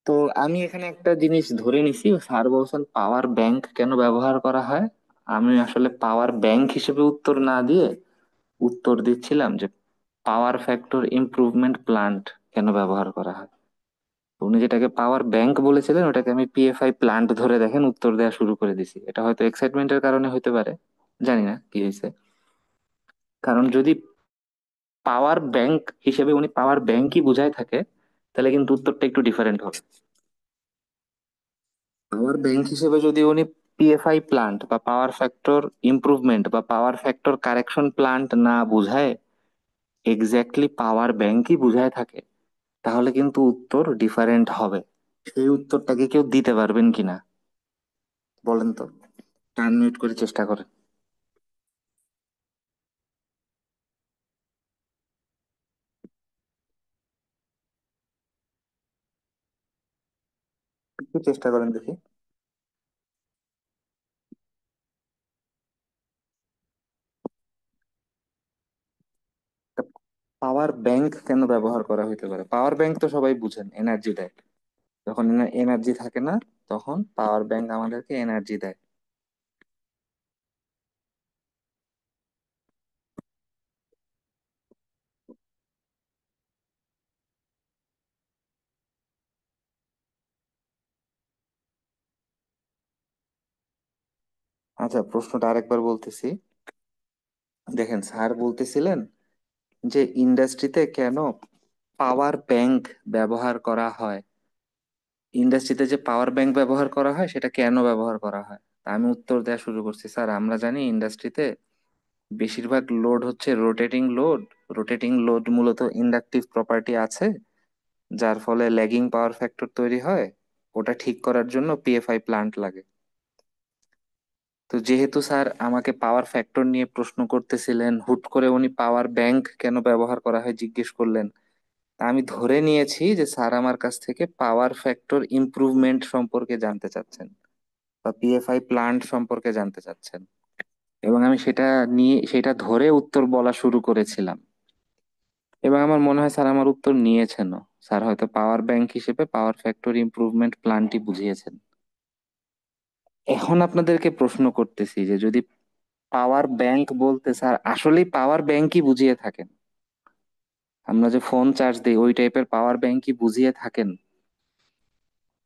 তো আমি এখানে একটা জিনিস ধরে নিছি, স্যার বলছেন পাওয়ার ব্যাংক কেন ব্যবহার করা হয়। আমি আসলে পাওয়ার ব্যাংক হিসেবে উত্তর না দিয়ে উত্তর দিচ্ছিলাম যে পাওয়ার ফ্যাক্টর ইমপ্রুভমেন্ট প্লান্ট কেন ব্যবহার করা হয়। তো উনি যেটাকে পাওয়ার ব্যাংক বলেছিলেন ওটাকে আমি পিএফআই প্লান্ট ধরে দেখেন উত্তর দেওয়া শুরু করে দিছি। এটা হয়তো এক্সাইটমেন্টের কারণে হতে পারে, জানি না কি হয়েছে। কারণ যদি পাওয়ার ব্যাংক হিসেবে উনি পাওয়ার ব্যাংকই বুঝায় থাকে তাহলে কিন্তু উত্তরটা একটু ডিফারেন্ট হবে। পাওয়ার ব্যাংক হিসেবে যদি উনি পিএফআই প্লান্ট বা পাওয়ার ফ্যাক্টর ইমপ্রুভমেন্ট বা পাওয়ার ফ্যাক্টর কারেকশন প্লান্ট না বুঝায় এক্স্যাক্টলি পাওয়ার ব্যাংকই বুঝায় থাকে, তাহলে কিন্তু উত্তর ডিফারেন্ট হবে। সেই উত্তরটাকে কেউ দিতে পারবেন কিনা বলেন তো, টার্ন মিউট করে চেষ্টা করেন। একটু চেষ্টা করেন দেখি। পাওয়ার ব্যাংক কেন ব্যবহার করা হইতে পারে? পাওয়ার ব্যাংক তো সবাই বুঝেন, এনার্জি দেয়। যখন এনার্জি থাকে না তখন পাওয়ার ব্যাংক আমাদেরকে এনার্জি দেয়। আচ্ছা, প্রশ্নটা আরেকবার বলতেছি। দেখেন, স্যার বলতেছিলেন যে ইন্ডাস্ট্রিতে কেন পাওয়ার ব্যাংক ব্যবহার করা হয়। ইন্ডাস্ট্রিতে যে পাওয়ার ব্যাংক ব্যবহার করা হয় সেটা কেন ব্যবহার করা হয়। তা আমি উত্তর দেওয়া শুরু করছি। স্যার আমরা জানি ইন্ডাস্ট্রিতে বেশিরভাগ লোড হচ্ছে রোটেটিং লোড। রোটেটিং লোড মূলত ইন্ডাকটিভ প্রপার্টি আছে, যার ফলে ল্যাগিং পাওয়ার ফ্যাক্টর তৈরি হয়। ওটা ঠিক করার জন্য পিএফআই প্লান্ট লাগে। তো যেহেতু স্যার আমাকে পাওয়ার ফ্যাক্টর নিয়ে প্রশ্ন করতেছিলেন, হুট করে উনি পাওয়ার ব্যাংক কেন ব্যবহার করা হয় জিজ্ঞেস করলেন। তা আমি ধরে নিয়েছি যে স্যার আমার কাছ থেকে পাওয়ার ফ্যাক্টর ইমপ্রুভমেন্ট সম্পর্কে জানতে চাচ্ছেন বা পিএফআই প্লান্ট সম্পর্কে জানতে চাচ্ছেন। এবং আমি সেটা নিয়ে সেটা ধরে উত্তর বলা শুরু করেছিলাম। এবং আমার মনে হয় স্যার আমার উত্তর নিয়েছেনও। স্যার হয়তো পাওয়ার ব্যাংক হিসেবে পাওয়ার ফ্যাক্টর ইমপ্রুভমেন্ট প্ল্যানটি বুঝিয়েছেন। এখন আপনাদেরকে প্রশ্ন করতেছি যে যদি পাওয়ার ব্যাংক বলতে স্যার আসলেই পাওয়ার ব্যাংকই বুঝিয়ে থাকেন, আমরা যে ফোন চার্জ দিই ওই টাইপের পাওয়ার ব্যাংকই বুঝিয়ে থাকেন,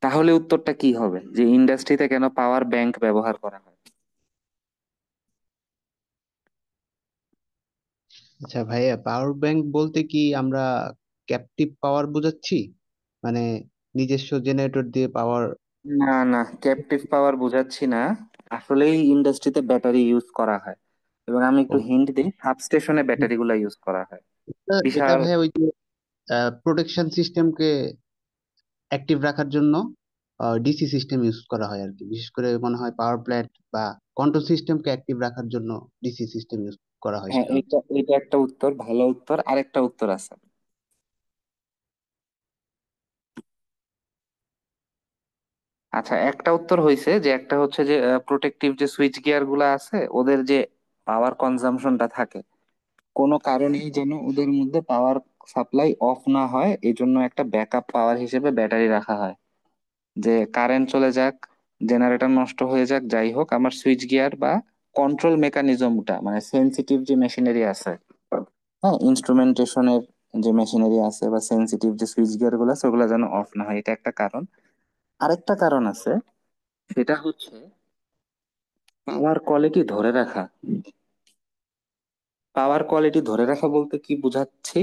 তাহলে উত্তরটা কি হবে যে ইন্ডাস্ট্রিতে কেন পাওয়ার ব্যাংক ব্যবহার করা হয়। আচ্ছা ভাইয়া, পাওয়ার ব্যাংক বলতে কি আমরা ক্যাপটিভ পাওয়ার বোঝাচ্ছি? মানে নিজস্ব জেনারেটর দিয়ে পাওয়ার। না না, ক্যাপটিভ পাওয়ার বোঝাচ্ছি না। আসলেই ইন্ডাস্ট্রিতে ব্যাটারি ইউজ করা হয়। এবং আমি একটু হিন্ট দিই, সাবস্টেশনে ব্যাটারি গুলা ইউজ করা হয়। এটা বিশাল। ভাইয়া ওই যে প্রোটেকশন সিস্টেমকে অ্যাক্টিভ রাখার জন্য ডিসি সিস্টেম ইউজ করা হয় আর কি, বিশেষ করে মনে হয় পাওয়ার প্ল্যান্ট বা কন্ট্রোল সিস্টেমকে অ্যাক্টিভ রাখার জন্য ডিসি সিস্টেম ইউজ করা হয় হ্যাঁ, সাধারণত। এটা এটা একটা উত্তর, ভালো উত্তর। আরেকটা উত্তর আছে। আচ্ছা, একটা উত্তর হয়েছে যে একটা হচ্ছে যে প্রোটেক্টিভ যে সুইচ গিয়ার গুলা আছে, ওদের যে পাওয়ার কনজাম্পশনটা থাকে, কোনো কারণেই যেন ওদের মধ্যে পাওয়ার সাপ্লাই অফ না হয়, এই জন্য একটা ব্যাকআপ পাওয়ার হিসেবে ব্যাটারি রাখা হয়। যে কারেন্ট চলে যাক, জেনারেটর নষ্ট হয়ে যাক, যাই হোক, আমার সুইচ গিয়ার বা কন্ট্রোল মেকানিজমটা, মানে সেনসিটিভ যে মেশিনারি আছে, হ্যাঁ, ইনস্ট্রুমেন্টেশনের যে মেশিনারি আছে বা সেনসিটিভ যে সুইচ গিয়ার গুলো আছে, ওগুলো যেন অফ না হয়, এটা একটা কারণ। আরেকটা কারণ আছে, সেটা হচ্ছে পাওয়ার কোয়ালিটি ধরে রাখা। পাওয়ার কোয়ালিটি ধরে রাখা বলতে কি বোঝাচ্ছি,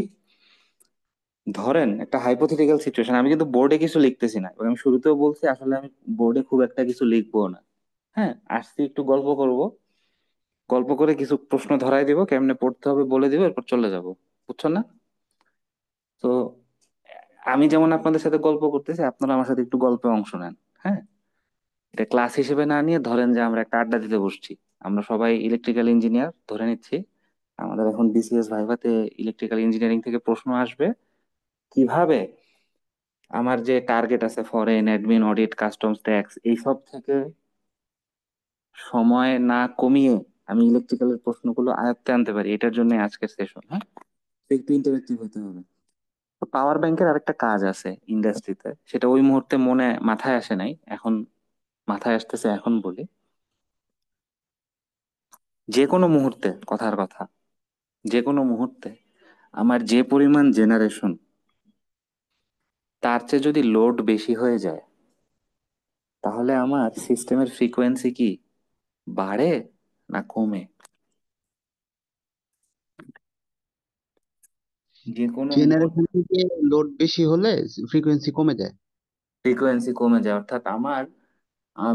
ধরেন একটা হাইপোথেটিক্যাল সিচুয়েশন, আমি কিন্তু বোর্ডে কিছু লিখতেছি না, এবং আমি শুরুতেও বলছি আসলে আমি বোর্ডে খুব একটা কিছু লিখবো না। হ্যাঁ, আসছি একটু গল্প করব, গল্প করে কিছু প্রশ্ন ধরাই দিব, কেমনে পড়তে হবে বলে দিব, এরপর চলে যাব। বুঝছো না? তো আমি যেমন আপনাদের সাথে গল্প করতেছি, আপনারা আমার সাথে একটু গল্পে অংশ নেন। হ্যাঁ, এটা ক্লাস হিসেবে না নিয়ে ধরেন যে আমরা একটা আড্ডা দিতে বসছি। আমরা সবাই ইলেকট্রিক্যাল ইঞ্জিনিয়ার ধরে নিচ্ছি, আমাদের এখন বিসিএস ভাইভাতে ইলেকট্রিক্যাল ইঞ্জিনিয়ারিং থেকে প্রশ্ন আসবে কিভাবে আমার যে টার্গেট আছে, foreign admin audit customs tax, এইসব থেকে সময় না কমিয়ে আমি ইলেকট্রিক্যালের প্রশ্নগুলো আয়ত্তে আনতে পারি। এটার জন্য আজকের সেশন। হ্যাঁ, তো একটু ইন্টারেক্টিভ হতে হবে। তো পাওয়ার ব্যাংকের আরেকটা কাজ আছে ইন্ডাস্ট্রিতে, সেটা ওই মুহূর্তে মনে মাথায় আসে নাই, এখন মাথায় আসতেছে, এখন বলি। যে কোনো মুহূর্তে, কথার কথা, যে কোনো মুহূর্তে আমার যে পরিমাণ জেনারেশন, তার চেয়ে যদি লোড বেশি হয়ে যায়, তাহলে আমার সিস্টেমের ফ্রিকোয়েন্সি কি বাড়ে না কমে? যে কোনো মুহূর্তে জেনারেশন থেকে লোড বেশি হলে ফ্রিকোয়েন্সি কমে যায়। ফ্রিকোয়েন্সি কমে যায়, অর্থাৎ আমার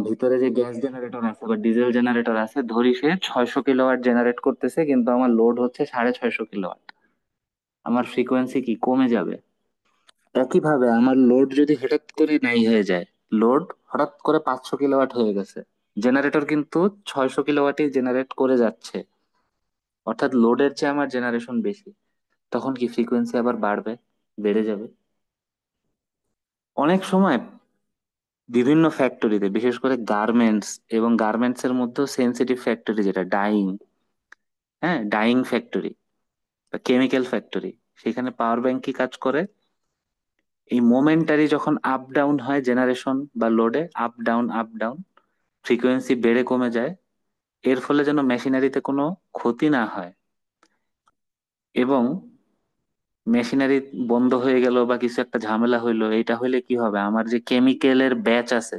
ভিতরে যে গ্যাস জেনারেটর আছে বা ডিজেল জেনারেটর আছে, ধরি সে 600 কিলোওয়াট জেনারেট করতেছে, কিন্তু আমার লোড হচ্ছে 650 কিলোওয়াট, আমার ফ্রিকোয়েন্সি কি কমে যাবে? একইভাবে আমার লোড যদি হঠাৎ করে নাই হয়ে যায়, লোড হঠাৎ করে 500 কিলোওয়াট হয়ে গেছে, জেনারেটর কিন্তু 600 কিলোওয়াটই জেনারেট করে যাচ্ছে, অর্থাৎ লোডের চেয়ে আমার জেনারেশন বেশি, তখন কি ফ্রিকোয়েন্সি আবার বাড়বে, বেড়ে যাবে? অনেক সময় বিভিন্ন ফ্যাক্টরিতে, বিশেষ করে গার্মেন্টস, এবং গার্মেন্টস এর মধ্যেও সেন্সিটিভ ফ্যাক্টরি যেটা ডাইং, হ্যাঁ, ডাইং ফ্যাক্টরি বা কেমিক্যাল ফ্যাক্টরি, সেখানে পাওয়ার ব্যাংক কি কাজ করে, এই মোমেন্টারি যখন আপ ডাউন হয় জেনারেশন বা লোডে, আপ ডাউন, ফ্রিকোয়েন্সি বেড়ে কমে যায়, এর ফলে যেন মেশিনারিতে কোনো ক্ষতি না হয়, এবং মেশিনারি বন্ধ হয়ে গেল বা কিছু একটা ঝামেলা হইলো, এটা হইলে কি হবে, আমার যে কেমিক্যালের ব্যাচ আছে,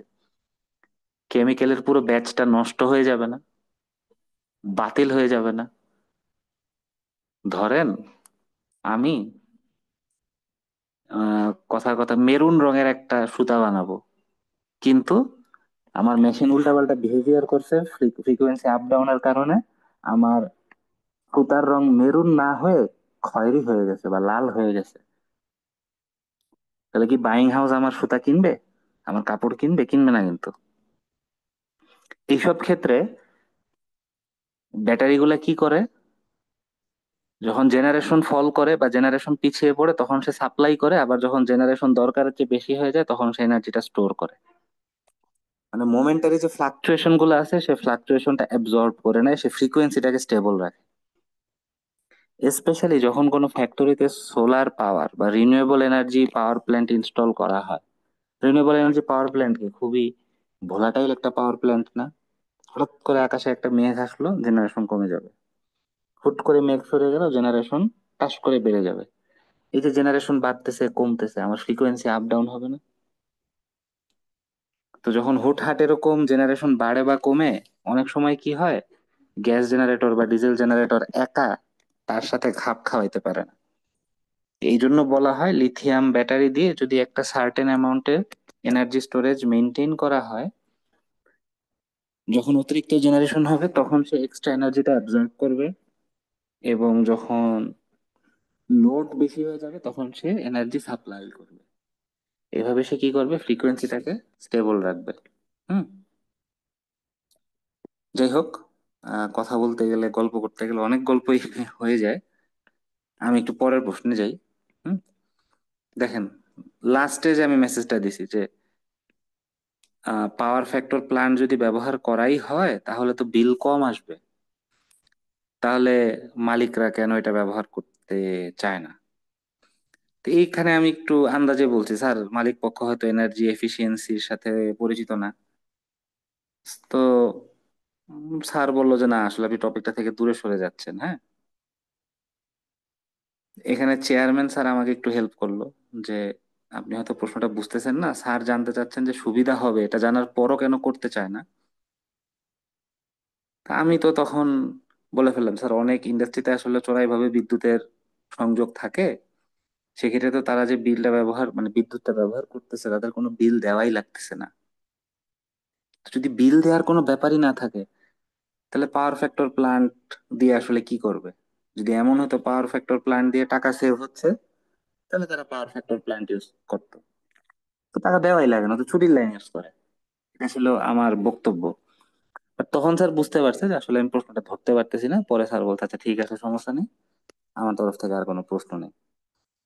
কেমিক্যালের পুরো ব্যাচটা নষ্ট হয়ে যাবে না, বাতিল হয়ে যাবে না? ধরেন আমি কথার কথা মেরুন রঙের একটা সুতা বানাবো, কিন্তু আমার মেশিন উল্টাপাল্টা বিহেভিয়ার করছে, ফ্রিকোয়েন্সি আপ ডাউনের কারণে আমার সুতার রং মেরুন না হয়ে খয়েরি হয়ে গেছে বা লাল হয়ে গেছে। তাহলে কি বাইং হাউস আমার সুতা কিনবে, আমার কাপড় কিনবে? কিনবে না কিন্তু। এইসব ক্ষেত্রে ব্যাটারি গুলা কি করে, যখন জেনারেশন ফল করে বা জেনারেশন পিছিয়ে পড়ে, তখন সে সাপ্লাই করে, আবার যখন জেনারেশন দরকারের চেয়ে বেশি হয়ে যায়, তখন সে এনার্জিটা স্টোর করে। মানে মোমেন্টারি যে ফ্লাকচুয়েশন গুলো আছে, সে ফ্লাকচুয়েশনটা অ্যাবজর্ব করে নেয়, সে ফ্রিকোয়েন্সিটাকে স্টেবল রাখে। স্পেশালি যখন কোনো ফ্যাক্টরিতে সোলার পাওয়ার বা renewable energy power plant install করা হয়। রিনিউয়েবল এনার্জি পাওয়ার প্ল্যান্ট কি খুবই ভোলাটাইল একটা পাওয়ার প্ল্যান্ট না? হঠাৎ করে আকাশে একটা মেঘ আসলো, জেনারেশন কমে যাবে। হুট করে মেঘ সরে গেল, জেনারেশন টাস করে বেড়ে যাবে। এই যে জেনারেশন বাড়তেছে কমতেছে, আমার ফ্রিকোয়েন্সি আপ ডাউন হবে না? তো যখন হুটহাট এরকম জেনারেশন বাড়ে বা কমে, অনেক সময় কি হয়, গ্যাস জেনারেটর বা ডিজেল জেনারেটর একা তার সাথে খাপ খাওয়াইতে পারে না। এই জন্য বলা হয় লিথিয়াম ব্যাটারি দিয়ে যদি একটা সার্টেন অ্যামাউন্টের এনার্জি স্টোরেজ মেনটেন করা হয়, যখন অতিরিক্ত জেনারেশন হবে তখন সে এক্সট্রা এনার্জিটা অ্যাবজর্ব করবে, এবং যখন লোড বেশি হয়ে যাবে তখন সে এনার্জি সাপ্লাই করবে। এভাবে সে কি করবে, ফ্রিকোয়েন্সিটাকে স্টেবল রাখবে। হুম। যাই হোক, কথা বলতে গেলে, গল্প করতে গেলে অনেক গল্পই হয়ে যায়। আমি একটু পরের প্রশ্নে যাই। হুম। দেখেন, লাস্টে যে আমি মেসেজটা দিছি যে পাওয়ার ফ্যাক্টর প্ল্যান্ট যদি ব্যবহার করাই হয় তাহলে তো বিল কম আসবে, তাহলে মালিকরা কেন এটা ব্যবহার করতে চায় না? তো এইখানে আমি একটু আন্দাজে বলছি স্যার, মালিক পক্ষ হয়তো এনার্জি এফিসিয়েন্সির সাথে পরিচিত না। তো স্যার বললো যে না, আসলে আপনি টপিকটা থেকে দূরে সরে যাচ্ছেন। হ্যাঁ, এখানে চেয়ারম্যান স্যার আমাকে একটু হেল্প করলো যে আপনি হয়তো প্রশ্নটা বুঝতেছেন না, স্যার জানতে চাচ্ছেন যে সুবিধা হবে এটা জানার পরও কেন করতে চায় না। তা আমি তো তখন বলে ফেললাম, স্যার অনেক ইন্ডাস্ট্রিতে আসলে চোরাইভাবে বিদ্যুতের সংযোগ থাকে, সেক্ষেত্রে তো তারা যে বিলটা ব্যবহার মানে বিদ্যুৎটা ব্যবহার করতেছে তাদের কোনো বিল দেওয়াই লাগতেছে না। তো যদি বিল দেওয়ার কোনো ব্যাপারই না থাকে তাহলে পাওয়ার ফ্যাক্টর প্ল্যান্ট দিয়ে আসলে কি করবে? যদি এমন হতো পাওয়ার ফ্যাক্টর প্ল্যান্ট দিয়ে টাকা সেভ হচ্ছে, তাহলে তারা পাওয়ার ফ্যাক্টর প্ল্যান্ট ইউজ করতো। তো টাকা দেওয়াই লাগে না, তো ছুটির লাইন ইউজ করে। এটা ছিল আমার বক্তব্য। আর তখন স্যার বুঝতে পারছে যে আসলে আমি প্রশ্নটা ধরতে পারতেছি না। পরে স্যার বলতে আচ্ছা ঠিক আছে, সমস্যা নেই, আমার তরফ থেকে আর কোনো প্রশ্ন নেই।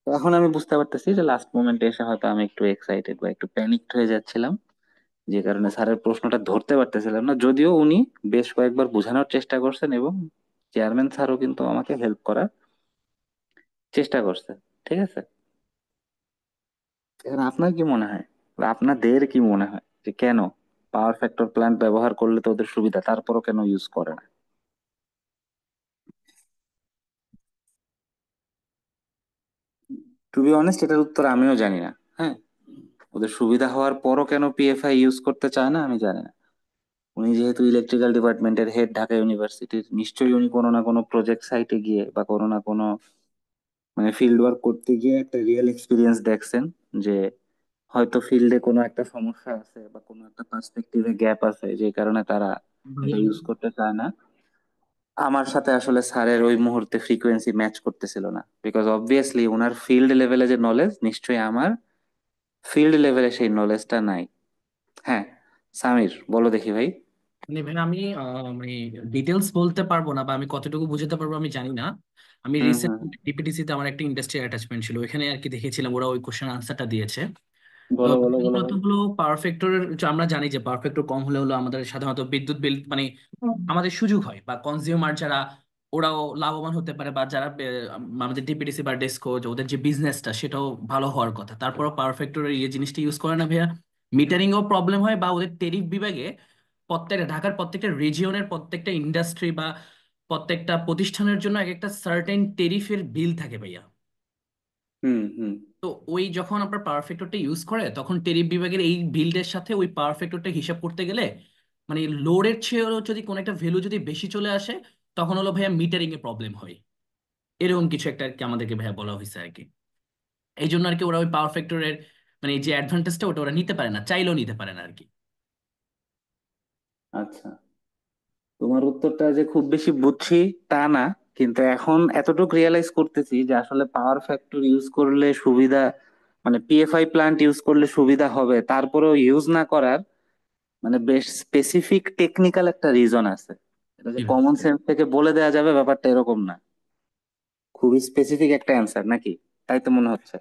তো এখন আমি বুঝতে পারতেছি যে লাস্ট মোমেন্টে এসে হয়তো আমি একটু এক্সাইটেড বা একটু প্যানিকড হয়ে যাচ্ছিলাম, যে কারণে স্যারের প্রশ্নটা ধরতে পারতেছিলাম না, যদিও উনি বেশ কয়েকবার বোঝানোর চেষ্টা করছেন এবং চেয়ারম্যান স্যারও কিন্তু আমাকে হেল্প করার চেষ্টা করছে। ঠিক আছে, এখন আপনার কি মনে হয় বা আপনাদের কি মনে হয় যে কেন পাওয়ার ফ্যাক্টর প্ল্যান্ট ব্যবহার করলে তো ওদের সুবিধা, তারপরও কেন ইউজ করে না? টু বি অনেস্ট, এটার উত্তর আমিও জানি না। হ্যাঁ, ওদের সুবিধা হওয়ার পরও কেন পিএফআই ইউজ করতে চায় না আমি জানি না। উনি যেহেতু ইলেকট্রিক্যাল ডিপার্টমেন্টের হেড ঢাকা ইউনিভার্সিটির, নিশ্চয়ই উনি কোনো না কোনো প্রজেক্ট সাইটে গিয়ে বা কোনো না কোনো মানে ফিল্ড ওয়ার্ক করতে গিয়ে একটা রিয়েল এক্সপিরিয়েন্স দেখছেন যে হয়তো ফিল্ডে কোনো একটা সমস্যা আছে বা কোনো একটা পার্সপেক্টিভে গ্যাপ আছে, যে কারণে তারা এটা ভাইয়া, ইউজ করতে চায় না। আমার সাথে আসলে স্যারের ওই মুহূর্তে ফ্রিকোয়েন্সি ম্যাচ করতেছিল না, বিকজ অবভিয়াসলি ওনার ফিল্ড লেভেলে যে নলেজ, নিশ্চয়ই আমার ফিল্ড লেভেলে সেই নলেজটা নাই। হ্যাঁ, সামির বলো দেখি ভাই। মানে ভাই আমি মানে ডিটেলস বলতে পারবো না বা আমি কতটুকু বুঝাতে পারবো আমি জানি না। আমি হুম রিসেন্ট হুম। ডিপিটিসি তে আমার একটা ইন্ডাস্ট্রিয়াল অ্যাটাচমেন্ট ছিল, ওখানে আর কি দেখেছিলাম ওরা ওই কোশ্চেন আনসারটা দিয়েছে। তো বলো বলো বলো ভাই। কতগুলো পারফেক্টরের, আমরা জানি যে পারফেক্টর কম হলে হলো আমাদের সাধারণত বিদ্যুৎ বিল মানে আমাদের সুযোগ হয় বা কনজিউমার যারা ওরাও লাভবান হতে পারে, বা যারা আমাদের ডিপিটিসি বা ডেস্কো ওদের যে বিজনেসটা সেটাও ভালো হওয়ার কথা, তারপরও পারফেক্টরের এই জিনিসটা ইউজ করে না ভাইয়া। মিটারিংও প্রবলেম হয় বা ওদের টেরিফ বিভাগে প্রত্যেকটা ঢাকার প্রত্যেকটা রিজিয়নের প্রত্যেকটা ইন্ডাস্ট্রি বা প্রত্যেকটা প্রতিষ্ঠানের জন্য এক একটা সার্টেন টেরিফের বিল থাকে ভাইয়া। হুম হুম। তো ওই যখন আপনার পারফেক্টরটা ইউজ করে তখন টেরিফ বিভাগের এই বিলটার সাথে ওই পারফেক্টরটা হিসাব করতে গেলে মানে লোডের চেয়েও যদি কোনো একটা ভ্যালু যদি বেশি চলে আসে তখন হলো ভাইয়া মিটারিং এ প্রবলেম হয়। এরকম কিছু একটা আর কি আমাদেরকে ভাইয়া বলা হয়েছে আর কি। এই জন্য আর কি ওরা ওই পারফেক্টরের মানে এই যে অ্যাডভান্টেজটা ওটা ওরা নিতে পারে না, চাইলেও নিতে পারে না আর কি। আচ্ছা, তোমার উত্তরটা যে খুব বেশি বুঝছি তা না, কিন্তু এখন এতটুকু রিয়েলাইজ করতেছি যে আসলে পাওয়ার ফ্যাক্টর ইউজ করলে সুবিধা, মানে পিএফআই প্ল্যান্ট ইউজ করলে সুবিধা হবে, তারপরেও ইউজ না করার মানে বেশ স্পেসিফিক টেকনিক্যাল একটা রিজন আছে। এটা যে জি ভাই। কমন সেন্স থেকে বলে দেওয়া যাবে ব্যাপারটা এরকম না, খুবই স্পেসিফিক একটা অ্যান্সার নাকি? তাই তো মনে হচ্ছে।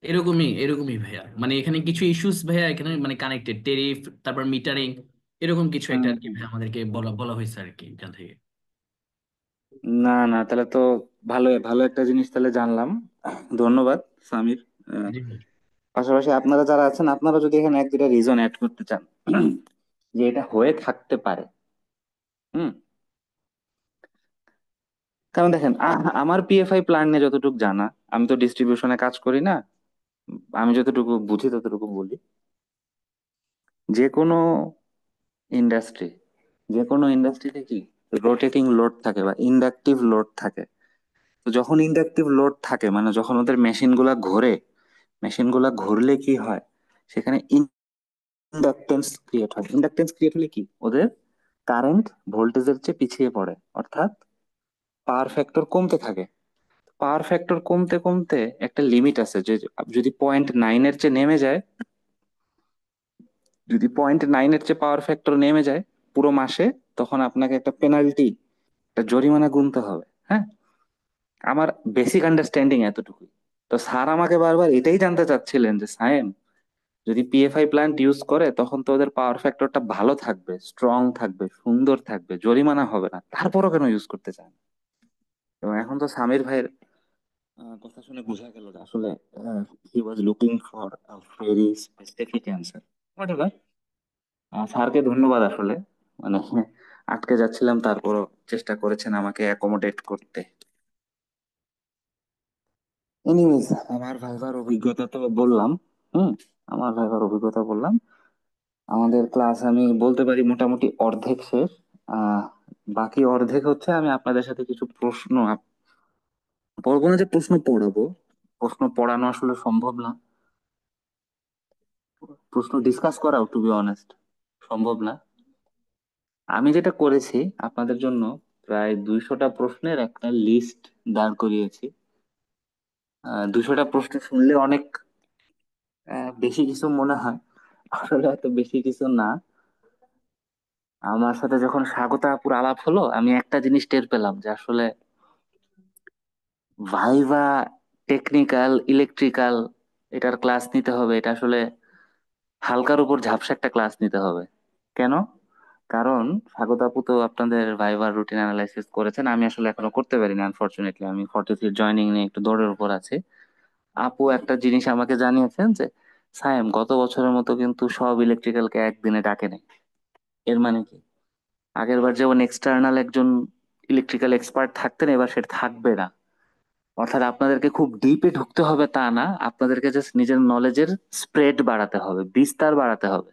এরকমই এরকমই ভাইয়া, মানে এখানে কিছু ইস্যুস ভাইয়া এখানে মানে কানেক্টেড টেরিফ, তারপর মিটারিং, এরকম কিছু একটা হুম আর কি হুম। ভাইয়া আমাদেরকে বলা বলা হয়েছে আর কি এখান থেকে। না না, তাহলে তো ভালো ভালো একটা জিনিস তাহলে জানলাম। ধন্যবাদ সামির। আহ, জি ভাই। পাশাপাশি আপনারা যারা আছেন, আপনারা যদি এখানে এক দুটা রিজন অ্যাড করতে চান যে এটা হয়ে থাকতে পারে। হুম। কারণ দেখেন, আমার পিএফআই প্ল্যান নিয়ে যতটুকু জানা, আমি তো ডিস্ট্রিবিউশনে কাজ করি না, আমি যতটুকু বুঝি ততটুকু বলি। যে কোনো ইন্ডাস্ট্রি, যে কোনো ইন্ডাস্ট্রিতে কি রোটেটিং লোড থাকে বা ইন্ডাকটিভ লোড থাকে। তো যখন ইন্ডাকটিভ লোড থাকে মানে যখন ওদের মেশিন গুলা ঘোরে, মেশিন গুলা ঘুরলে কি হয়, সেখানে ইন্ডাকটেন্স ক্রিয়েট হয়। ইন্ডাকটেন্স ক্রিয়েট হলে কি, ওদের কারেন্ট ভোল্টেজের চেয়ে পিছিয়ে পড়ে, অর্থাৎ পাওয়ার ফ্যাক্টর কমতে থাকে। পাওয়ার ফ্যাক্টর কমতে কমতে একটা লিমিট আছে, যে যদি 0.9-এর চেয়ে নেমে যায়, যদি 0.9-এর চেয়ে পাওয়ার ফ্যাক্টর নেমে যায় পুরো মাসে, তখন আপনাকে একটা পেনাল্টি, একটা জরিমানা গুনতে হবে। হ্যাঁ, আমার বেসিক আন্ডারস্ট্যান্ডিং এতটুকুই। তো স্যার আমাকে বারবার এটাই জানতে চাচ্ছিলেন যে সায়েম, যদি পিএফআই প্ল্যান্ট ইউজ করে তখন তো ওদের পাওয়ার ফ্যাক্টরটা ভালো থাকবে, স্ট্রং থাকবে, সুন্দর থাকবে, জরিমানা হবে না, তারপরও কেন ইউজ করতে চান? এবং এখন তো সামির ভাইয়ের কথা শুনে বোঝা গেল যে আসলে he was looking for a very specific answer. Whatever, স্যারকে ধন্যবাদ আসলে, মানে আটকে যাচ্ছিলাম, তারপরও চেষ্টা করেছেন আমাকে অ্যাকোমোডেট করতে। এনিওয়েজ, আমার ভাইবার অভিজ্ঞতা তো বললাম। হুম, আমার ভাইবার অভিজ্ঞতা বললাম। আমাদের ক্লাস আমি বলতে পারি মোটামুটি অর্ধেক শেষ। আহ বাকি অর্ধেক হচ্ছে আমি আপনাদের সাথে কিছু প্রশ্ন পড়বো না, যে প্রশ্ন পড়াবো। প্রশ্ন পড়ানো আসলে সম্ভব না, প্রশ্ন ডিসকাস করাও টু বি অনেস্ট সম্ভব না। আমি যেটা করেছি আপনাদের জন্য, প্রায় 200টা প্রশ্নের একটা লিস্ট দাঁড় করিয়েছি। 200টা প্রশ্ন শুনলে অনেক বেশি কিছু মনে হয়, আসলে এত বেশি কিছু না। আমার সাথে যখন স্বাগতা আপুর আলাপ হলো, আমি একটা জিনিস টের পেলাম যে আসলে ভাইভা, টেকনিক্যাল, ইলেকট্রিক্যাল, এটার ক্লাস নিতে হবে, এটা আসলে হালকার উপর ঝাপসা একটা ক্লাস নিতে হবে। কেন? কারণ স্বাগত আপু তো আপনাদের ভাইবার রুটিন অ্যানালাইসিস করেছেন, আমি আসলে এখনো করতে পারিনি আনফরচুনেটলি, আমি 43 জয়নিং নিয়ে একটু দৌড়ের উপর আছি। আপু একটা জিনিস আমাকে জানিয়েছেন যে সায়েম গত বছরের মতো কিন্তু সব ইলেকট্রিক্যালকে একদিনে ডাকে নেই। এর মানে কি, আগের বার যেমন এক্সটার্নাল একজন ইলেকট্রিক্যাল এক্সপার্ট থাকতেন, এবার সেটা থাকবে না। অর্থাৎ আপনাদেরকে খুব ডিপে ঢুকতে হবে তা না, আপনাদেরকে জাস্ট নিজের নলেজের স্প্রেড বাড়াতে হবে, বিস্তার বাড়াতে হবে,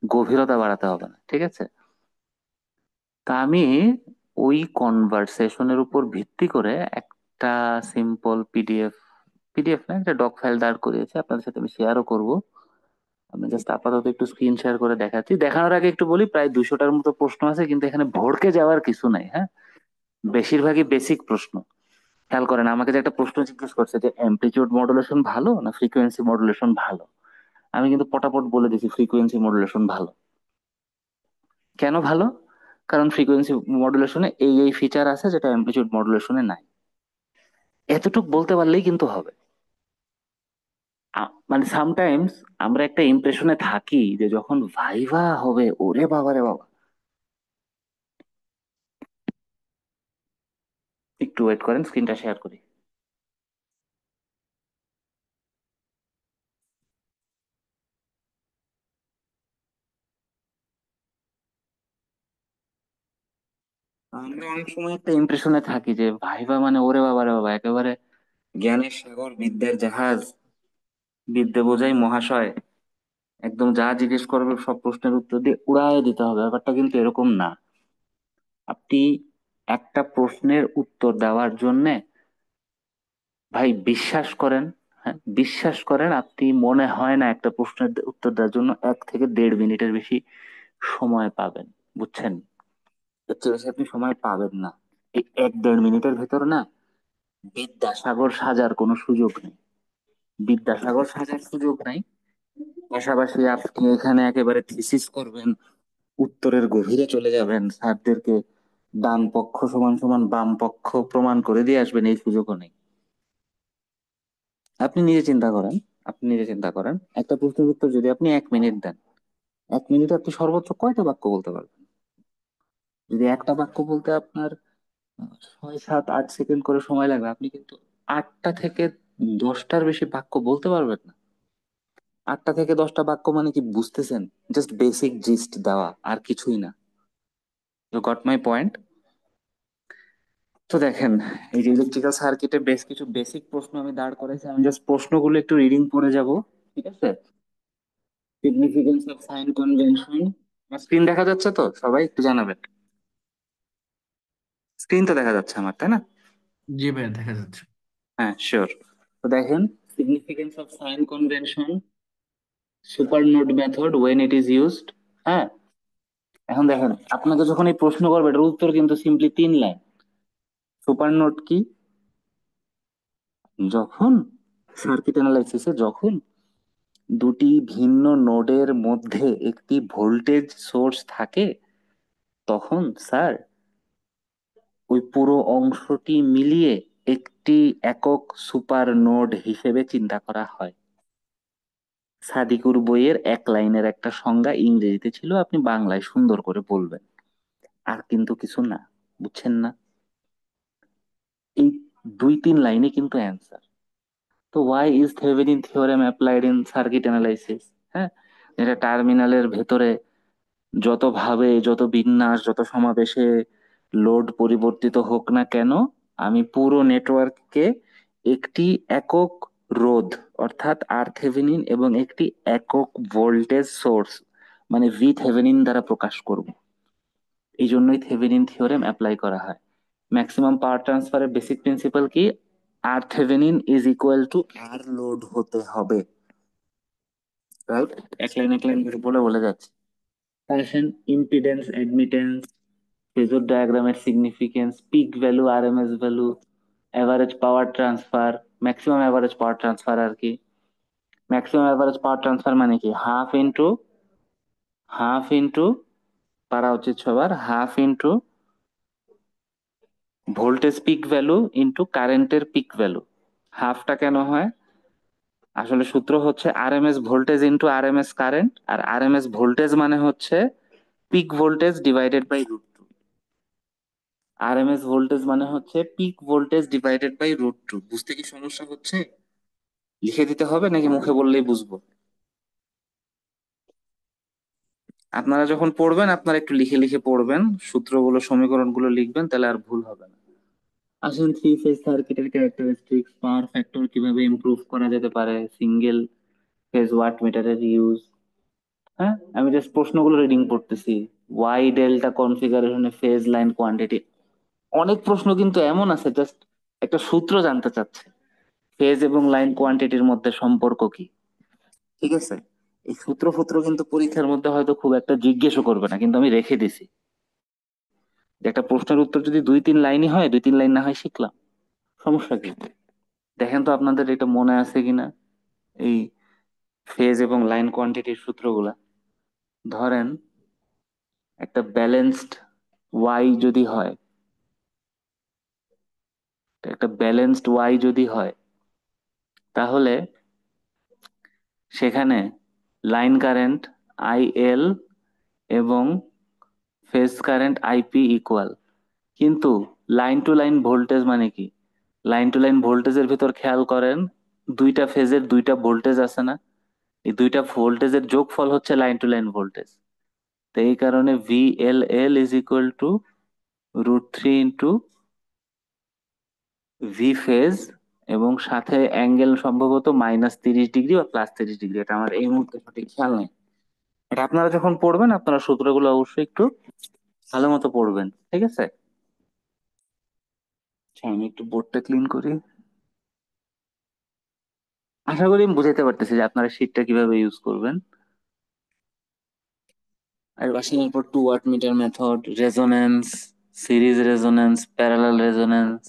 গভীরতা বাড়াতে হবে না, ঠিক আছে? তা আমি ওই কনভারসেশনের উপর ভিত্তি করে একটা সিম্পল পিডিএফ, পিডিএফ না, একটা ডক ফাইল দাঁড় করিয়েছি, আপনাদের সাথে আমি শেয়ারও করব। আমি জাস্ট আপাতত একটু স্ক্রিন শেয়ার করে দেখাচ্ছি। দেখানোর আগে একটু বলি, প্রায় 200টার মতো প্রশ্ন আছে, কিন্তু এখানে ভড়কে যাওয়ার কিছু নাই। হ্যাঁ, বেশিরভাগই বেসিক প্রশ্ন। খেয়াল করেন, আমাকে যে একটা প্রশ্ন জিজ্ঞেস করছে যে অ্যামপ্লিটিউড মডুলেশন ভালো না ফ্রিকোয়েন্সি মডুলেশন ভালো, আমি কিন্তু পটাপট বলে দিছি ফ্রিকোয়েন্সি মডুলেশন ভালো। কেন ভালো? কারণ ফ্রিকোয়েন্সি মডুলেশনে এই এই ফিচার আছে যেটা অ্যামপ্লিটিউড মডুলেশনে নাই। এতটুক বলতে পারলেই কিন্তু হবে। মানে সামটাইমস আমরা একটা ইমপ্রেশনে থাকি যে যখন ভাইভা হবে, ওরে বাবা রে বাবা। একটু ওয়েট করেন, স্ক্রিনটা শেয়ার করি। আমরা অনেক সময় একটা ইমপ্রেশনে থাকি যে ভাইভা মানে ওরে বাবা রে বাবা, একেবারে জ্ঞানের সাগর, বিদ্যার জাহাজ, বিদ্যে বোঝাই মহাশয়, একদম যা জিজ্ঞেস করবে সব প্রশ্নের উত্তর দিয়ে উড়ায় দিতে হবে। ব্যাপারটা কিন্তু এরকম না। আপনি একটা প্রশ্নের উত্তর দেওয়ার জন্য, ভাই বিশ্বাস করেন, হ্যাঁ বিশ্বাস করেন, আপনি মনে হয় না একটা প্রশ্নের উত্তর দেওয়ার জন্য 1 থেকে 1.5 মিনিটের বেশি সময় পাবেন। বুঝছেন? এর চেয়ে বেশি আপনি সময় পাবেন না। এই 1-1.5 মিনিটের ভেতর না বিদ্যাসাগর সাজার কোনো সুযোগ নেই, বিদ্যাসাগর সাজার সুযোগ নাই। পাশাপাশি আপনি এখানে একেবারে থিসিস করবেন, উত্তরের গভীরে চলে যাবেন, স্যারদেরকে ডান পক্ষ সমান সমান বাম পক্ষ প্রমাণ করে দিয়ে আসবেন, এই সুযোগও নেই। আপনি নিজে চিন্তা করেন, আপনি নিজে চিন্তা করেন, একটা প্রশ্নের উত্তর যদি আপনি 1 মিনিট দেন, 1 মিনিটে আপনি সর্বোচ্চ কয়টা বাক্য বলতে পারবেন? যদি একটা বাক্য বলতে আপনার 6, 7, 8 সেকেন্ড করে সময় লাগবে, আপনি কিন্তু 8টা থেকে 10টার বেশি বাক্য বলতে পারবেন না। 8টা থেকে 10টা বাক্য মানে কি বুঝতেছেন? জাস্ট বেসিক জিস্ট দেওয়া, আর কিছুই না। You got my point? তো দেখেন, এই যে ইলেকট্রিক্যাল সার্কিটে বেশ কিছু বেসিক প্রশ্ন আমি দাঁড় করেছি, আমি জাস্ট প্রশ্নগুলো একটু রিডিং করে যাব, ঠিক আছে? Significance of sign convention. Screen দেখা যাচ্ছে তো? সবাই একটু জানাবেন। স্ক্রিন তো দেখা যাচ্ছে আমার, তাই না? জি ভাইয়া, দেখা যাচ্ছে। হ্যাঁ, শিওর। তো দেখেন, significance of sign convention, super node method when it is used. হ্যাঁ, এখন দেখেন, আপনাকে যখন এই প্রশ্ন করবে, এটার উত্তর কিন্তু সিম্পলি 3 লাইন। সুপার নোড কি? যখন সার্কিট অ্যানালাইসিসে যখন দুটি ভিন্ন নোডের মধ্যে একটি ভোল্টেজ সোর্স থাকে, তখন স্যার ওই পুরো অংশটি মিলিয়ে একটি একক সুপার নোড হিসেবে চিন্তা করা হয়। সাদিকুর বইয়ের এক লাইনের একটা সংজ্ঞা ইংরেজিতে ছিল, আপনি বাংলায় সুন্দর করে বলবেন, আর কিন্তু কিছু না। বুঝছেন না? এই 2-3 লাইনে কিন্তু অ্যান্সার। তো why is Thevenin theorem applied in circuit analysis? হ্যাঁ, এটা টার্মিনালের ভেতরে যত ভাবে, যত বিন্যাস, যত সমাবেশে লোড পরিবর্তিত হোক না কেন, আমি পুরো নেটওয়ার্ককে একটি একক রোধ অর্থাৎ আর থেভেনিন এবং একটি একক ভোল্টেজ সোর্স মানে ভি থেভেনিন দ্বারা প্রকাশ করব। এই জন্যই থেভেনিন থিওরেম অ্যাপ্লাই করা হয়। ম্যাক্সিমাম পাওয়ার ট্রান্সফারের বেসিক প্রিন্সিপাল কি? R Thevenin is equal to R load হতে হবে। রাইট? এক লাইন করে বলে বলে যাচ্ছে। আসেন ইম্পিডেন্স, অ্যাডমিটেন্স, ফেজর ডায়াগ্রামের significance, peak value, RMS value, average power transfer, maximum average power transfer আর কি। ম্যাক্সিমাম এভারেজ পাওয়ার ট্রান্সফার মানে কি? হাফ ইন্টু পারা উচিত সবার, half into voltage peak value into কারেন্টের পিক ভ্যালু। হাফটা কেন হয়? আসলে সূত্র হচ্ছে RMS voltage into RMS current, আর আরএমএস ভোল্টেজ মানে হচ্ছে peak voltage divided by √2। RMS voltage মানে হচ্ছে পিক ভোল্টেজ ডিভাইডেড বাই √2। বুঝতে কি সমস্যা হচ্ছে? লিখে দিতে হবে নাকি মুখে বললেই বুঝবো? আপনারা যখন পড়বেন আপনারা একটু লিখে লিখে পড়বেন, সূত্রগুলো সমীকরণগুলো লিখবেন, তাহলে আর ভুল হবে না। আসুন থ্রি ফেজ সার্কিটের ক্যারেক্টারিস্টিক্স, পাওয়ার ফ্যাক্টর কিভাবে ইমপ্রুভ করা যেতে পারে, সিঙ্গেল ফেজ ওয়াট মিটারের ইউজ। হ্যাঁ, আমি জাস্ট প্রশ্নগুলো রিডিং পড়তেছি। ওয়াই ডেল্টা কনফিগারেশনে ফেজ লাইন কোয়ান্টিটি, অনেক প্রশ্ন কিন্তু এমন আছে জাস্ট একটা সূত্র জানতে চাচ্ছে, ফেজ এবং লাইন কোয়ান্টিটির মধ্যে সম্পর্ক কি। ঠিক আছে, এই সূত্র সূত্র কিন্তু পরীক্ষার মধ্যে হয়তো খুব একটা জিজ্ঞেসও করবে না, কিন্তু আমি রেখে দিছি যে একটা প্রশ্নের উত্তর যদি 2-3 লাইনই হয়, 2-3 লাইন না হয় শিখলাম, সমস্যা কি? দেখেন তো আপনাদের এটা মনে আছে কিনা, এই ফেজ এবং লাইন কোয়ান্টিটির সূত্রগুলা। ধরেন একটা ব্যালেন্সড ওয়াই যদি হয়, একটা ব্যালেন্সড ওয়াই যদি হয়, তাহলে সেখানে লাইন কারেন্ট আইএল এবং ফেজ কারেন্ট আইপি ইকুয়াল। কিন্তু লাইন টু লাইন ভোল্টেজ মানে কি? লাইন টু লাইন ভোল্টেজের ভিতর খেয়াল করেন, দুইটা ফেজের দুইটা ভোল্টেজ আছে না? এই দুইটা ভোল্টেজের যোগফল হচ্ছে লাইন টু লাইন ভোল্টেজ। তো এই কারণে VLL is equal two √3 into V phase, এবং সাথে অ্যাঙ্গেল সম্ভবত -30° বা +30°, এটা আমার এই মুহূর্তে সঠিক খেয়াল নেই। এটা আপনারা যখন পড়বেন আপনারা সূত্রগুলো অবশ্যই একটু ভালো মতো পড়বেন, ঠিক আছে? আচ্ছা, আমি একটু বোর্ডটা ক্লিন করি। আশা করি আমি বুঝাইতে পারতেছি যে আপনারা শীটটা কিভাবে ইউজ করবেন। আর আসলে এরপর 2 watt meter method, resonance, series resonance, parallel resonance,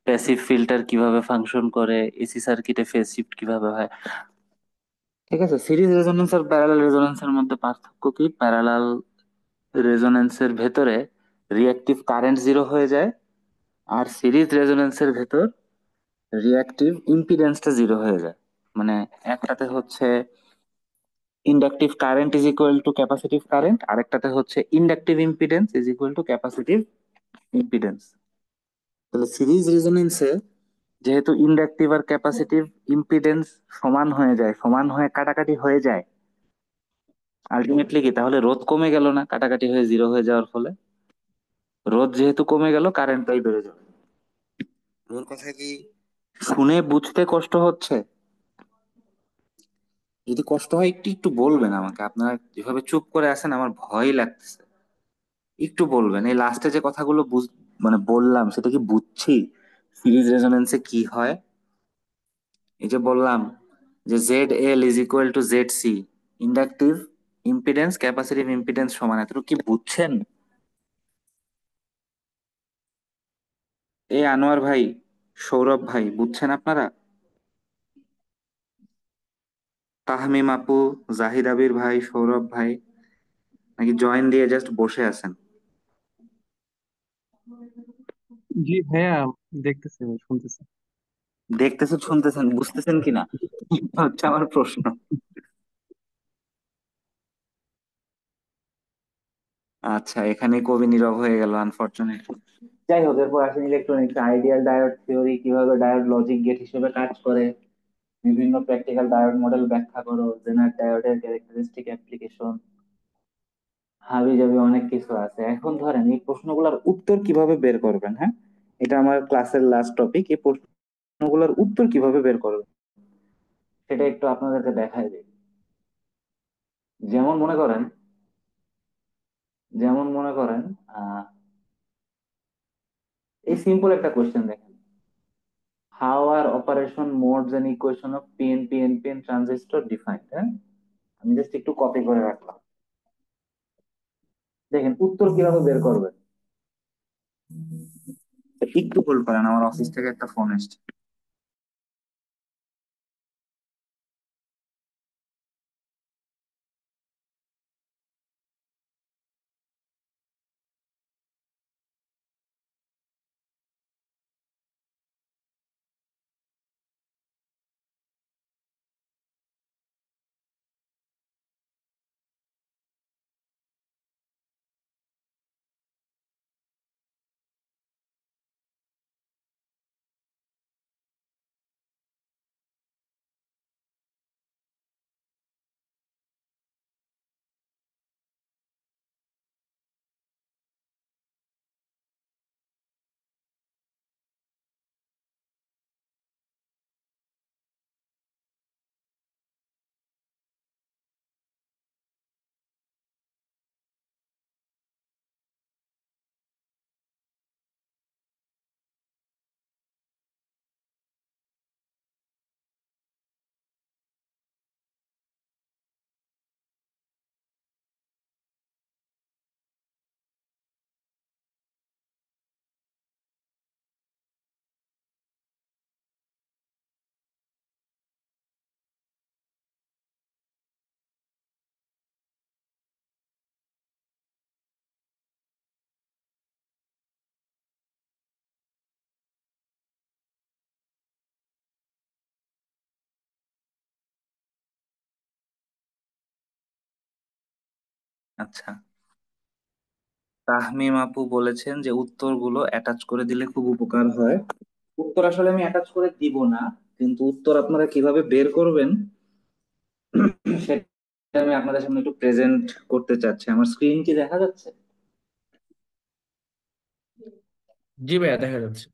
passive filter কিভাবে ফাংশন করে, এসি সার্কিটে ফেজ শিফট কিভাবে হয়। ঠিক আছে, সিরিজ রেজোনেন্স আর প্যারালাল রেজোনেন্সের মধ্যে পার্থক্য কি? প্যারালাল রেজোনেন্সের ভেতরে রিঅ্যাক্টিভ কারেন্ট জিরো হয়ে যায়, আর সিরিজ রেজোনেন্সের ভেতর রিঅ্যাক্টিভ ইম্পিডেন্সটা জিরো হয়ে যায়। মানে একটাতে হচ্ছে inductive current is equal to capacitive current, আরেকটাতে হচ্ছে inductive impedance is equal to capacitive impedance. তাহলে সিরিজ রেজোনেন্সে যেহেতু ইন্ডাকটিভ আর ক্যাপাসিটিভ ইম্পিডেন্স সমান হয়ে যায়, সমান হয়ে কাটাকাটি হয়ে যায়, আলটিমেটলি কি তাহলে রোধ কমে গেল না কাটাকাটি হয়ে জিরো হয়ে যাওয়ার ফলে? রোধ যেহেতু কমে গেল, কারেন্টটাই বেড়ে যাবে। আমার কথা কি শুনে বুঝতে কষ্ট হচ্ছে? যদি কষ্ট হয় একটু একটু বলবেন আমাকে, আপনারা যেভাবে চুপ করে আছেন আমার ভয় লাগতেছে। একটু বলবেন এই লাস্টে যে কথাগুলো মানে বললাম সেটা কি বুঝছি? সিরিজ রেজোনেন্সে কি হয়? এই যে বললাম যে ZL is equal two ZC, inductive impedance capacitive impedance সমান, এতটুকু কি বুঝছেন? এ আনোয়ার ভাই, সৌরভ ভাই, বুঝছেন আপনারা? তাহমিম আপু, জাহিদ আবির ভাই, সৌরভ ভাই, নাকি জয়েন দিয়ে জাস্ট বসে আছেন? জি ভাইয়া, দেখতেছি, শুনতেছি। দেখতেছেন, শুনতেছেন, বুঝতেছেন কিনা হচ্ছে আমার প্রশ্ন। আচ্ছা, এখানে কবি নীরব হয়ে গেল আনফরচুনেটলি। যাই হোক, এরপর আসেন ইলেকট্রনিক্স, আইডিয়াল ডায়োড থিওরি, কিভাবে ডায়োড লজিক গেট হিসেবে কাজ করে, বিভিন্ন প্র্যাকটিক্যাল ডায়োড মডেল ব্যাখ্যা করো, জেনার ডায়োডের ক্যারেক্টারিস্টিক অ্যাপ্লিকেশন, হাবি জাবি অনেক কিছু আছে। এখন ধরেন এই প্রশ্নগুলোর উত্তর কিভাবে বের করবেন, হ্যাঁ, এটা আমার ক্লাসের লাস্ট টপিক। এই প্রশ্নগুলোর উত্তর কিভাবে বের করবেন সেটা একটু আপনাদেরকে দেখাই দিই। যেমন মনে করেন, যেমন মনে করেন আহ এই সিম্পল একটা কোয়েশ্চেন দেখেন, how are operation modes and equation of PNP NPN transistor defined, হ্যাঁ, আমি জাস্ট একটু কপি করে রাখলাম। দেখেন উত্তর কিভাবে বের করবেন। একটু হোল্ড করেন, আমার অফিস থেকে একটা ফোন এসেছে। আচ্ছা, তাহমিম আপু বলেছেন যে উত্তরগুলো অ্যাটাচ করে দিলে খুব উপকার হয়। উত্তর আসলে আমি অ্যাটাচ করে দিব না, কিন্তু উত্তর আপনারা কিভাবে বের করবেন সেটা আমি আপনাদের সামনে একটু প্রেজেন্ট করতে চাচ্ছি। আমার স্ক্রিন কি দেখা যাচ্ছে? জি ভাইয়া, দেখা যাচ্ছে।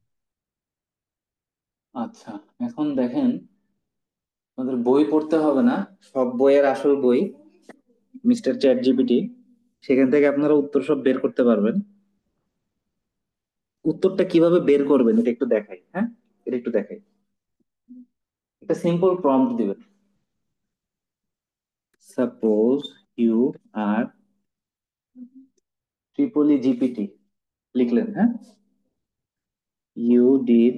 আচ্ছা, এখন দেখেন, আমাদের বই পড়তে হবে না, সব বইয়ের আসল বই মিস্টার চ্যাট জিপিটি, সেখান থেকে আপনারা উত্তর সব বের করতে পারবেন। উত্তরটা কিভাবে বের করবেন এটা একটু দেখাই, হ্যাঁ, এটা একটু দেখাই। একটা সিম্পল প্রম্পট দিবেন, suppose you are triple E GPT, লিখলেন, হ্যাঁ, you did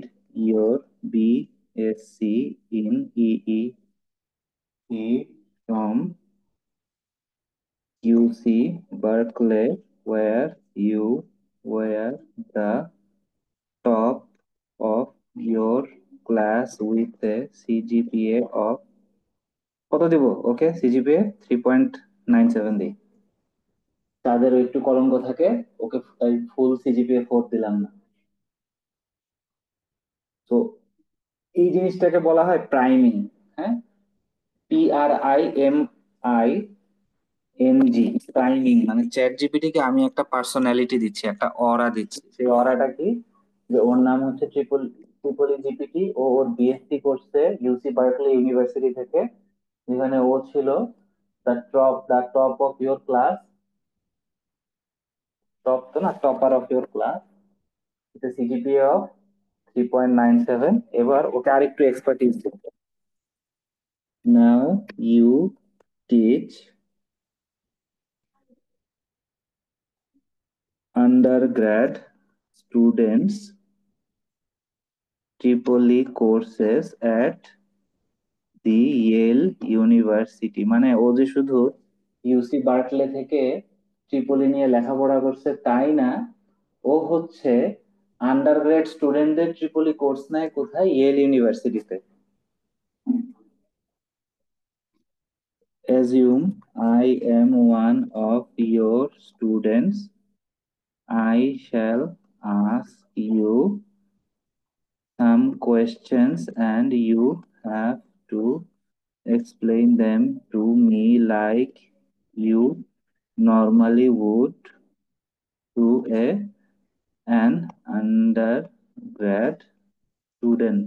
your BSc in EEE from UC Berkeley, where you were the top of your class with a CGPA of কত দিব? ওকে, সিজিপিএ 3.97 দিই। তাদের একটু কলঙ্ক থাকে, ওকে ফুল সিজিপিএ 4 দিলাম না। তো এই জিনিসটাকে বলা হয় প্রাইমিং, হ্যাঁ, PRIMING, প্রাইমিং। মানে চ্যাট জিপিটি কে আমি একটা পার্সোনালিটি দিচ্ছি, একটা অরা দিচ্ছি। সেই অরাটা কি? যে ওর নাম হচ্ছে ট্রিপলি জিপিটি, ও ওর বিএসসি করছে ইউসি বার্কলি ইউনিভার্সিটি থেকে, যেখানে ও ছিল the top of your class, top তো না, topper of your class, CGPA of 3.97। এবার ওকে আরেকটু এক্সপার্টিস দিতে, now you teach undergrad students triple E courses at the Yale university, মানে ও যে শুধু ইউসি বার্কলে থেকে ট্রিপলি নিয়ে লেখাপড়া করছে তাই না, ও হচ্ছে আন্ডারগ্রেড স্টুডেন্টদের ট্রিপলি কোর্স নেয় কোথায়? ইয়েল ইউনিভার্সিটিতে। Assume I am one of your students, I shall ask you some questions and you have to explain them to me like you normally would to an undergrad student.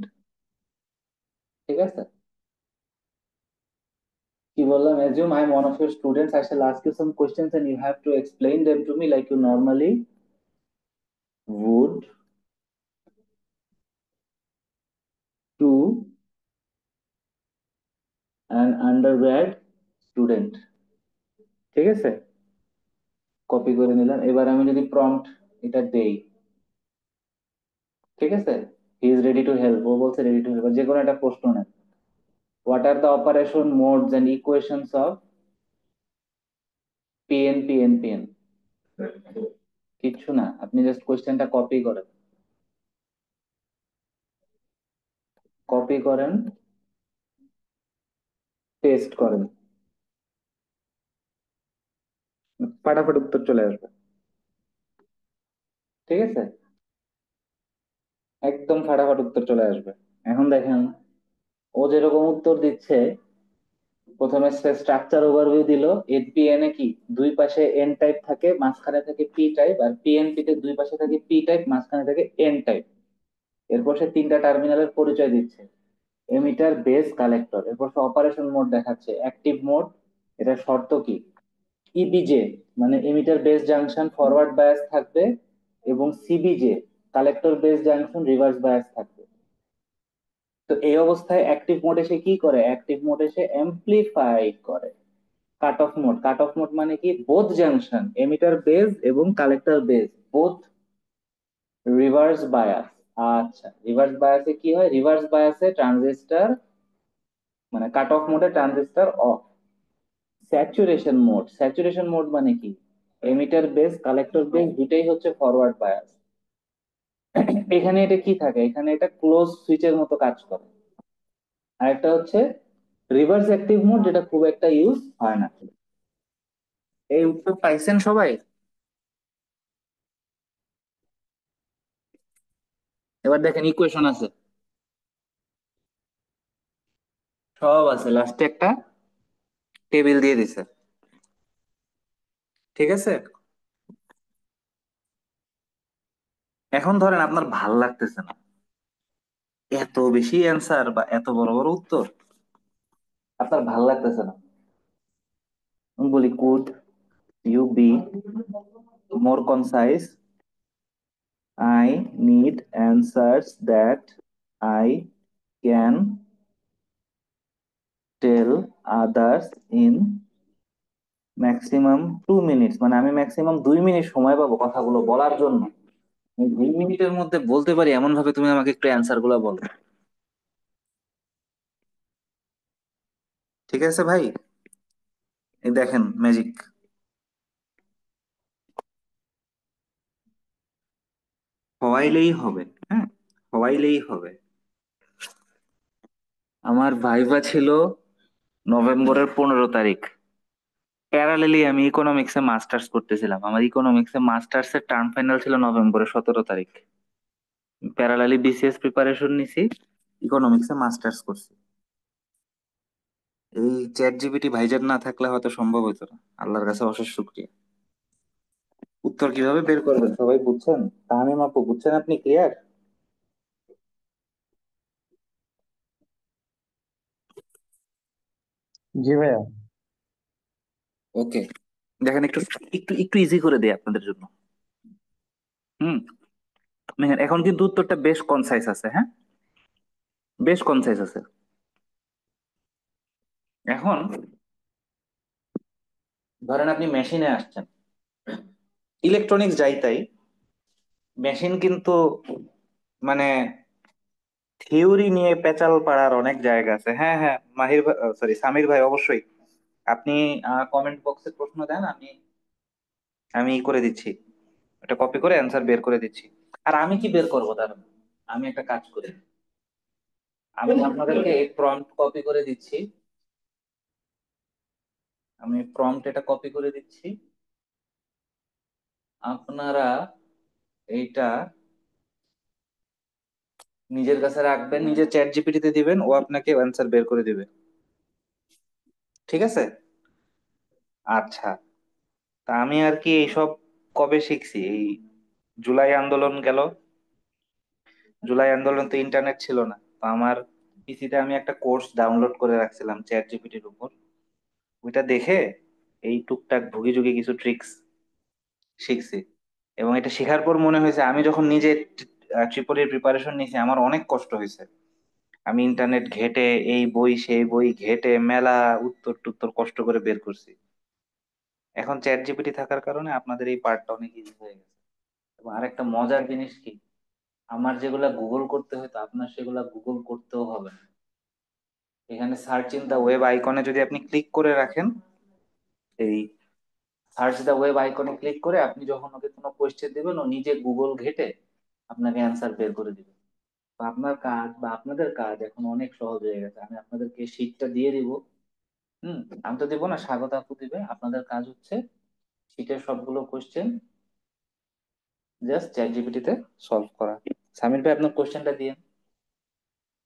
ঠিক আছে, কি বললাম? assume I'm one of your students, I shall ask you some questions and you have to explain them to me like you normally would to an undergrad student। ঠিক আছে, copy করে নিলাম। এবার আমি যদি প্রম্পট এটা দেই, ঠিক আছে, he is ready to help, ও বলছে রেডি টু হেল্প, যে কোনো একটা প্রশ্ন নেন। What are the operation modes and equations of PN PN PN? কিচ্ছু না, আপনি জাস্ট কোশ্চেনটা কপি করেন, কপি করেন, পেস্ট করেন, ফাটাফাট উত্তর চলে আসবে। ঠিক আছে, একদম ফাটাফাট উত্তর চলে আসবে। এখন দেখেন ও যেরকম উত্তর দিচ্ছে, প্রথমে স্ট্রাকচার ওভারভিউ দিল। এপিএন এ কি দুই পাশে এন টাইপ থাকে, মাঝখানে থাকে পি টাইপ, আর পিএনপি তে দুই পাশে থাকে পি টাইপ, মাঝখানে থাকে এন টাইপ। এরপর সে তিনটা টার্মিনালের পরিচয় দিচ্ছে, এমিটার, বেস, কালেক্টর। এরপর সে অপারেশন মোড দেখাচ্ছে, অ্যাক্টিভ মোড, এটা শর্ত কি? ইবিজে মানে emitter base junction forward bias থাকবে, এবং CBJ collector base junction reverse bias থাকবে। তো এই অবস্থায় অ্যাক্টিভ মোডে সে কি করে? অ্যাক্টিভ মোডে সে অ্যাম্প্লিফাই করে। Cut off mode, cut off mode মানে কি? বোথ জাংশন এমিটার বেস এবং collector base both reverse bias. আচ্ছা, রিভার্স বায়াসে কি হয়? রিভার্স বায়াসে ট্রানজিস্টর মানে কাট অফ মোডে transistor off. Saturation mode, saturation mode মানে কি? এমিটার বেস কালেক্টর বেস দুটাই হচ্ছে ফরওয়ার্ড বায়াস। এখানে এটা কি থাকে? এখানে এটা ক্লোজ সুইচের মতো কাজ করে। আর একটা হচ্ছে রিভার্স অ্যাক্টিভ মোড, যেটা খুব একটা ইউজ হয় না। এই উত্তর পাইছেন সবাই? এবার দেখেন ইকুয়েশন আছে, সব আছে, লাস্টে একটা টেবিল দিয়ে দিছে। ঠিক আছে, এখন ধরেন আপনার ভাল লাগতেছে না এত বেশি অ্যান্সার বা এত বড় বড় উত্তর, আপনার ভাল লাগতেছে না। আমি বলি could you be more concise, I need answers that I can tell others in maximum 2 minutes, মানে আমি ম্যাক্সিমাম 2 মিনিট সময় পাবো কথাগুলো বলার জন্য। আমি 2 মিনিটের মধ্যে বলতে পারি এমন ভাবে তুমি আমাকে একটু অ্যান্সার গুলো বলো। ঠিক আছে ভাই, এই দেখেন ম্যাজিক। হওয়াইলেই হবে, হ্যাঁ, হওয়াইলেই হবে। আমার ভাইভা ছিল নভেম্বরের 15 তারিখ। প্যারালেলি আমি ইকোনমিক্সে মাস্টার্স করতেছিলাম, আমার ইকোনমিক্সে মাস্টার্স এর টার্ম ফাইনাল ছিল নভেম্বরের 17 তারিখ। প্যারালেলি বিসিএস প্রিপারেশন নিছি, ইকোনমিক্সে মাস্টার্স করছি। এই চ্যাট জিপিটি ভাইজান না থাকলে হয়তো সম্ভব হতো না। আল্লাহর কাছে অশেষ শুকরিয়া। উত্তর কিভাবে বের করবেন সবাই বুঝছেন? তাহমিম আপু বুঝছেন? আপনি ক্লিয়ার? জি ভাইয়া। ওকে, দেখেন একটু একটু একটু ইজি করে দেই আপনাদের জন্য। হুম, দেখেন এখন কিন্তু উত্তরটা বেশ কনসাইজ আছে, হ্যাঁ, বেশ কনসাইজ আছে। এখন ধরেন আপনি মেশিনে আসছেন, ইলেকট্রনিক্স যাই তাই, মেশিন কিন্তু মানে থিওরি নিয়ে পেঁচাল পাড়ার অনেক জায়গা আছে। হ্যাঁ হ্যাঁ, মাহির ভাই, সরি সামির ভাই, অবশ্যই আপনি কমেন্ট বক্সে প্রশ্ন দেন, আমি আমি ই করে দিচ্ছি, এটা কপি করে অ্যান্সার বের করে দিচ্ছি। আর আমি কি বের করবো দাঁড়ান, আমি একটা কাজ করি, আমি আপনাদেরকে এই প্রম্পট কপি করে দিচ্ছি, আমি প্রম্পট এটা কপি করে দিচ্ছি, আপনারা এইটা নিজের কাছে রাখবেন, নিজের চ্যাট জিপিটিতে দিবেন, ও আপনাকে অ্যান্সার বের করে দিবে। ঠিক আছে? আচ্ছা, তা আমি আর কি এইসব কবে শিখছি, এই জুলাই আন্দোলন গেল, জুলাই আন্দোলন তো ইন্টারনেট ছিল না, তো আমার পিসিতে আমি একটা কোর্স ডাউনলোড করে রাখছিলাম চ্যাট জিপিটির উপর, ওইটা দেখে এই টুকটাক ভুগি যুগি কিছু ট্রিক্স শিখছি। এবং এটা শেখার পর মনে হয়েছে আমি যখন নিজে ট্রিপলির প্রিপারেশন নিয়েছি আমার অনেক কষ্ট হয়েছে। আমি ইন্টারনেট ঘেটে এই বই সেই বই ঘেটে মেলা উত্তর টুত্তর কষ্ট করে বের করছি। এখন চ্যাট জিপিটি থাকার কারণে আপনাদের এই পার্টটা অনেক ইজি হয়ে গেছে। এবং আরেকটা মজার জিনিস কি, আমার যেগুলা গুগল করতে হতো আপনার সেগুলা গুগল করতেও হবে না। এখানে সার্চ ইন দা ওয়েব আইকনে যদি আপনি ক্লিক করে রাখেন, এই সার্চ দা ওয়েব আইকনে ক্লিক করে আপনি যখন ওকে কোনো কোয়েশ্চেন দিবেন ও নিজে গুগল ঘেটে আপনাকে অ্যান্সার বের করে দিবে। তো আপনার কাজ বা আপনাদের কাজ এখন অনেক সহজ হয়ে গেছে। আমি আপনাদেরকে শীটটা দিয়ে দিব। আমি তো দিব না, স্বাগত আপু দিবে। আপনাদের কাজ হচ্ছে শীটের সবগুলো কোয়েশ্চেন জাস্ট চ্যাট জিপিটিতে সলভ করা। সামির ভাই আপনার কোয়েশ্চেনটা দিয়ে।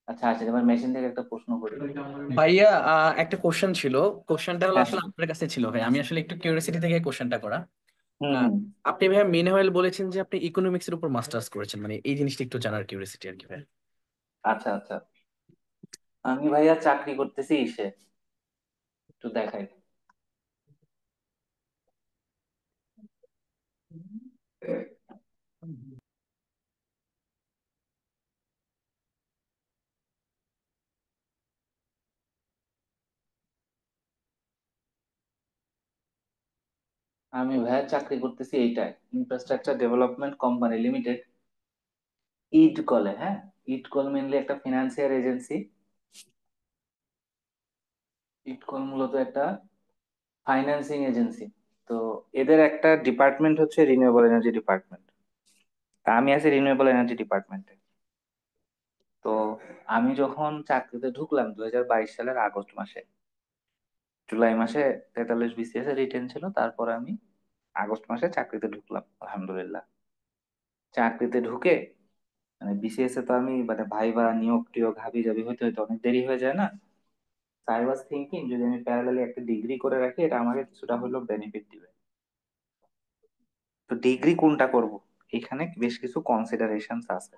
আচ্ছা আচ্ছা, এবার মেশিন থেকে একটা প্রশ্ন করি। ভাইয়া একটা কোশ্চেন ছিল। কোশ্চেনটা হলো হ্যাঁ আসলে হ্যাঁ। আপনার কাছে ছিল ভাই, আমি আসলে একটু কিউরিওসিটি থেকে কোশ্চেনটা করা। হুম আহ, হুম। আপনি ভাইয়া মিনওয়াইল বলেছেন যে আপনি ইকোনমিক্স এর উপর মাস্টার্স করেছেন, মানে এই জিনিসটা একটু জানার কিউরিওসিটি আর কি ভাই। আচ্ছা আচ্ছা, আমি ভাইয়া চাকরি করতেছি ইসে, একটু দেখাই। আমি ভাইয়া চাকরি করতেছি এইটাই, ইনফ্রাস্ট্রাকচার ডেভেলপমেন্ট কোম্পানি লিমিটেড, ইড কলে। হ্যাঁ, ইড কল মেনলি একটা ফিনান্সিয়াল এজেন্সি। ইড কল মূলত একটা ফাইন্যান্সিং এজেন্সি। তো এদের একটা ডিপার্টমেন্ট হচ্ছে রিনিউয়েবল এনার্জি ডিপার্টমেন্ট। তা আমি আছি রিনিউয়েবল এনার্জি ডিপার্টমেন্টে। তো আমি যখন চাকরিতে ঢুকলাম 2022 সালের আগস্ট মাসে, জুলাই মাসে 43 বিসিএস এর রিটেন ছিল, তারপর আমি আগস্ট মাসে চাকরিতে ঢুকলাম আলহামদুলিল্লাহ। চাকরিতে ঢুকে মানে বিসিএস এ তো আমি মানে ভাইবা নিয়োগ টিয়োগ হাবি জাবি হইতে হইতে অনেক দেরি হয়ে যায় না। আই ওয়াজ থিংকিং যদি আমি প্যারালালি একটা ডিগ্রি করে রাখি এটা আমাকে কিছুটা হলেও বেনিফিট দিবে। তো ডিগ্রি কোনটা করব, এখানে বেশ কিছু কনসিডারেশনস আছে।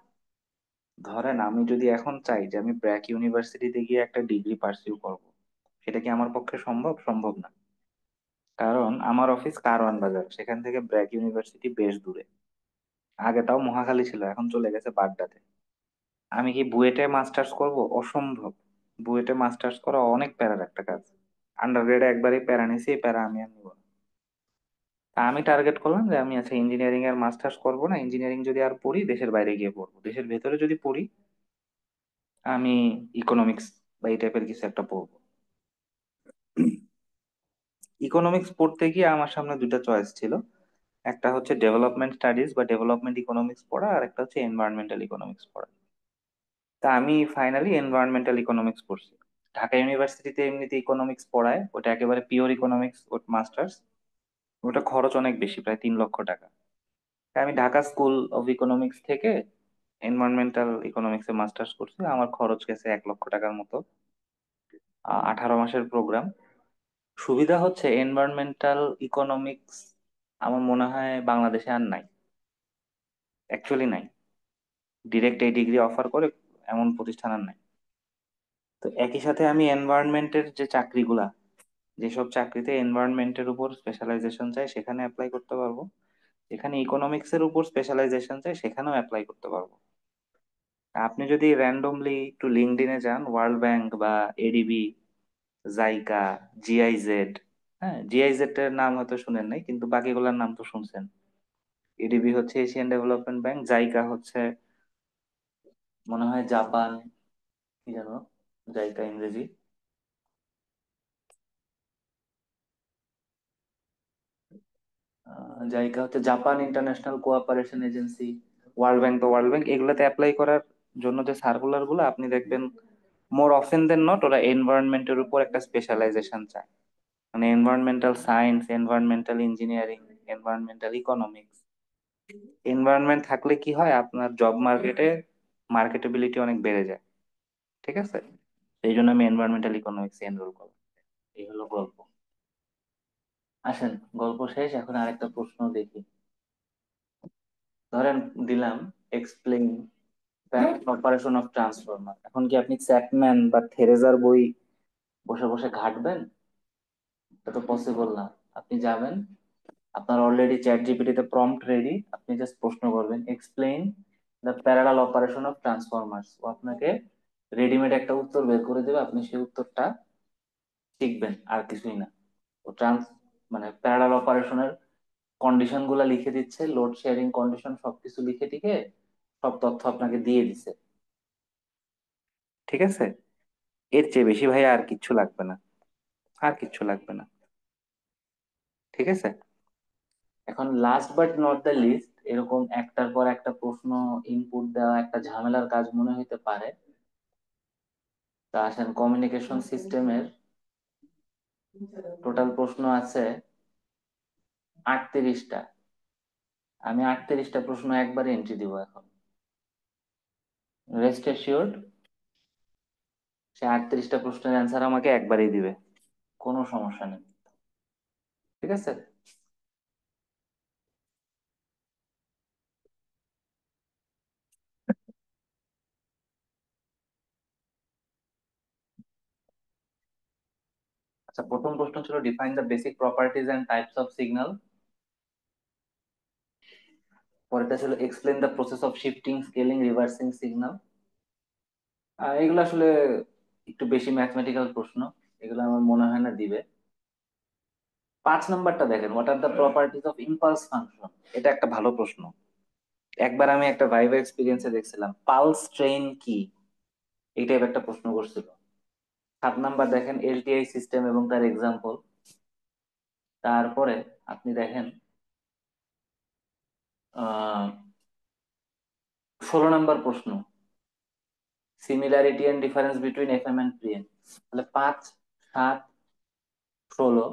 ধরেন আমি যদি এখন চাই যে আমি ব্র্যাক ইউনিভার্সিটিতে গিয়ে একটা ডিগ্রি পার্সিউ করব, সেটা কি আমার পক্ষে সম্ভব? সম্ভব না। কারণ আমার অফিস কারওয়ান বাজার, সেখান থেকে ব্র্যাক ইউনিভার্সিটি বেশ দূরে। আগে তাও মহাখালী ছিল, এখন চলে গেছে বাড্ডাতে। আমি কি বুয়েটে মাস্টার্স করব? অসম্ভব। বুয়েটে মাস্টার্স করা অনেক প্যারার একটা কাজ। আন্ডার গ্রেডে একবারই প্যারা নিছি, এই প্যারা আমি আর নিব না। তা আমি টার্গেট করলাম যে আমি আচ্ছা ইঞ্জিনিয়ারিং এর মাস্টার্স করব না, ইঞ্জিনিয়ারিং যদি আর পড়ি দেশের বাইরে গিয়ে পড়বো, দেশের ভেতরে যদি পড়ি আমি ইকোনমিক্স বা এই টাইপের কিছু একটা পড়বো। ইকোনমিক্স পড়তে গিয়ে আমার সামনে দুইটা চয়েস ছিল, একটা হচ্ছে ডেভেলপমেন্ট স্টাডিজ বা ডেভেলপমেন্ট ইকোনমিক্স পড়া, আর একটা হচ্ছে এনভায়রনমেন্টাল ইকোনমিক্স পড়া। তা আমি ফাইনালি এনভায়রনমেন্টাল ইকোনমিক্স পড়ছি। ঢাকা ইউনিভার্সিটিতে এমনিতে ইকোনমিক্স পড়ায়, ওটা একেবারে পিওর ইকোনমিক্স মাস্টার্স। ওটা খরচ অনেক বেশি, প্রায় 3 লক্ষ টাকা। তাই আমি ঢাকা স্কুল অফ ইকোনমিক্স থেকে এনভায়রনমেন্টাল ইকোনমিক্সে মাস্টার্স করছি, আমার খরচ গেছে 1 লক্ষ টাকার মতো। 18 মাসের প্রোগ্রাম। সুবিধা হচ্ছে এনভায়রনমেন্টাল ইকোনমিক্স আমার মনে হয় বাংলাদেশে আর নাই, অ্যাকচুয়ালি নাই। ডিরেক্ট এই ডিগ্রি অফার করে এমন প্রতিষ্ঠান আর নাই। তো একই সাথে আমি এনভায়রনমেন্টের যে চাকরিগুলা, যেসব চাকরিতে এনভায়রনমেন্টের উপর স্পেশালাইজেশন চাই সেখানে অ্যাপ্লাই করতে পারবো, এখানে ইকোনমিক্স এর উপর স্পেশালাইজেশন চাই সেখানেও অ্যাপ্লাই করতে পারবো। আপনি যদি র্যান্ডমলি একটু লিঙ্কডইনে যান, ওয়ার্ল্ড ব্যাংক বা এডিবি, জাইকা, জিআইজেড, হ্যাঁ জিআইজেড এর নাম হয়তো শুনেন নাই কিন্তু বাকিগুলোর নাম তো শুনছেন। এডিবি হচ্ছে এশিয়ান ডেভেলপমেন্ট ব্যাংক, জাইকা হচ্ছে মনে হয় জাপান, কি জানো, জাইকা ইংরেজি, জাইকা হচ্ছে Japan international cooperation agency. World bank, তো ওয়ার্ল্ড ব্যাংক এগুলোতে অ্যাপ্লাই করার জন্য যে সার্কুলার গুলো আপনি দেখবেন, মোর অফেন দেন নট ওরা এনভায়রনমেন্টের উপর একটা স্পেশালাইজেশন চায়। মানে environmental science, environmental engineering, environmental economics. Environment থাকলে কি হয়, আপনার জব মার্কেটে মার্কেটেবিলিটি অনেক বেড়ে যায়। ঠিক আছে, এই জন্য আমি এনভায়রনমেন্টাল ইকোনমিক্স এনরোল করবো। এই হলো গল্প। আসেন, গল্প শেষ, এখন আরেকটা প্রশ্ন দেখি। ধরেন দিলাম, এক্সপ্লেইন অপারেশন অফ ট্রান্সফরমার। এখন কি আপনি চ্যাপম্যান বা থেরেজার বই বসে বসে ঘাটবেন? এটা তো পসিবল না। আপনি যাবেন, আপনার অলরেডি চ্যাট জিপিটি তে প্রম্পট রেডি, আপনি জাস্ট প্রশ্ন করবেন explain the parallel operation of transformers, ও আপনাকে রেডিমেড একটা উত্তর বের করে দেবে, আপনি সেই উত্তরটা শিখবেন, আর কিছুই না। ও মানে প্যারালাল অপারেশনের কন্ডিশন গুলা লিখে দিচ্ছে, লোড শেয়ারিং কন্ডিশন সবকিছু লিখে টিকে সব তথ্য আপনাকে দিয়ে দিছে। ঠিক আছে, এর চেয়ে বেশি ভাই আর কিচ্ছু লাগবে না, আর কিচ্ছু লাগবে না। ঠিক আছে, এখন last but not the least, এরকম একটার পর একটা প্রশ্ন ইনপুট দেওয়া একটা ঝামেলার কাজ মনে হইতে পারে। তা আসেন, কমিউনিকেশন সিস্টেমের টোটাল প্রশ্ন আছে 38টা। আমি 38টা প্রশ্ন একবারে এন্ট্রি দিব এখন। রেস্ট এশিওর্ড, সে 38টা প্রশ্নের অ্যান্সার আমাকে একবারেই দিবে, কোনো সমস্যা নেই। ঠিক আছে, আচ্ছা, প্রথম প্রশ্ন ছিল define the basic properties and types of signal. পরেরটা ছিল explain the process of shifting, scaling, reversing signal. এগুলো আসলে একটু বেশি ম্যাথমেটিক্যাল প্রশ্ন, এগুলো আমার মনে হয় না দিবে। 5 নাম্বারটা দেখেন, what are the properties of impulse function. এটা একটা ভালো প্রশ্ন, একবার আমি একটা ভাইভা এক্সপিরিয়েন্সে দেখছিলাম, পালস ট্রেন কি, এই টাইপ একটা প্রশ্ন করছিল। 7 নাম্বার দেখেন, এলটিআই সিস্টেম এবং তার এক্সাম্পল। তারপরে আপনি দেখেন 16 নাম্বার প্রশ্ন, similarity and difference between FM and PM. তাহলে 5, 7, 16।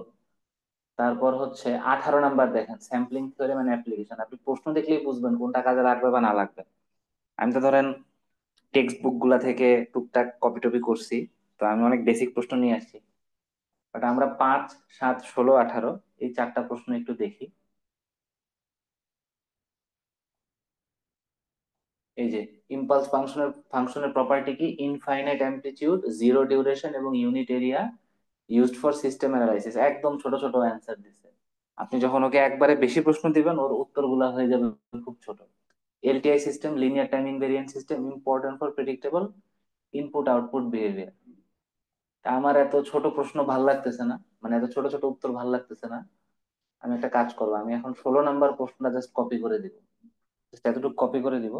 তারপর হচ্ছে 18 নাম্বার দেখেন, স্যাম্পলিং থিওরেম এন্ড অ্যাপ্লিকেশন। আপনি প্রশ্ন দেখলেই বুঝবেন কোনটা কাজে লাগবে বা না লাগবে। আমি তো ধরেন টেক্সট বুক গুলা থেকে টুকটাক কপি টপি করছি, তো আমি অনেক বেসিক প্রশ্ন নিয়ে আসছি। বাট আমরা 5, 7, 16, 18 এই 4টা প্রশ্ন একটু দেখি। এই যে ইম্পালস ফাংশনের প্রপার্টি কি, ইনফাইনাইট অ্যামপ্লিটিউড, জিরো ডিউরেশন এবং unit area, used for system analysis. একদম ছোট ছোট অ্যান্সার দিছে। আপনি যখন ওকে একবারে বেশি প্রশ্ন দিবেন, ওর উত্তরগুলা হয়ে যাবে খুব ছোট। LTI system, linear time invariant system, important for predictable input output behaviour. আমার এত ছোট প্রশ্ন ভাল লাগতেছে না, মানে এত ছোট ছোট উত্তর ভাল লাগতেছে না। আমি একটা কাজ করবো, আমি এখন 16 নাম্বার প্রশ্নটা জাস্ট কপি করে দিব, জাস্ট এতটুকু কপি করে দিব,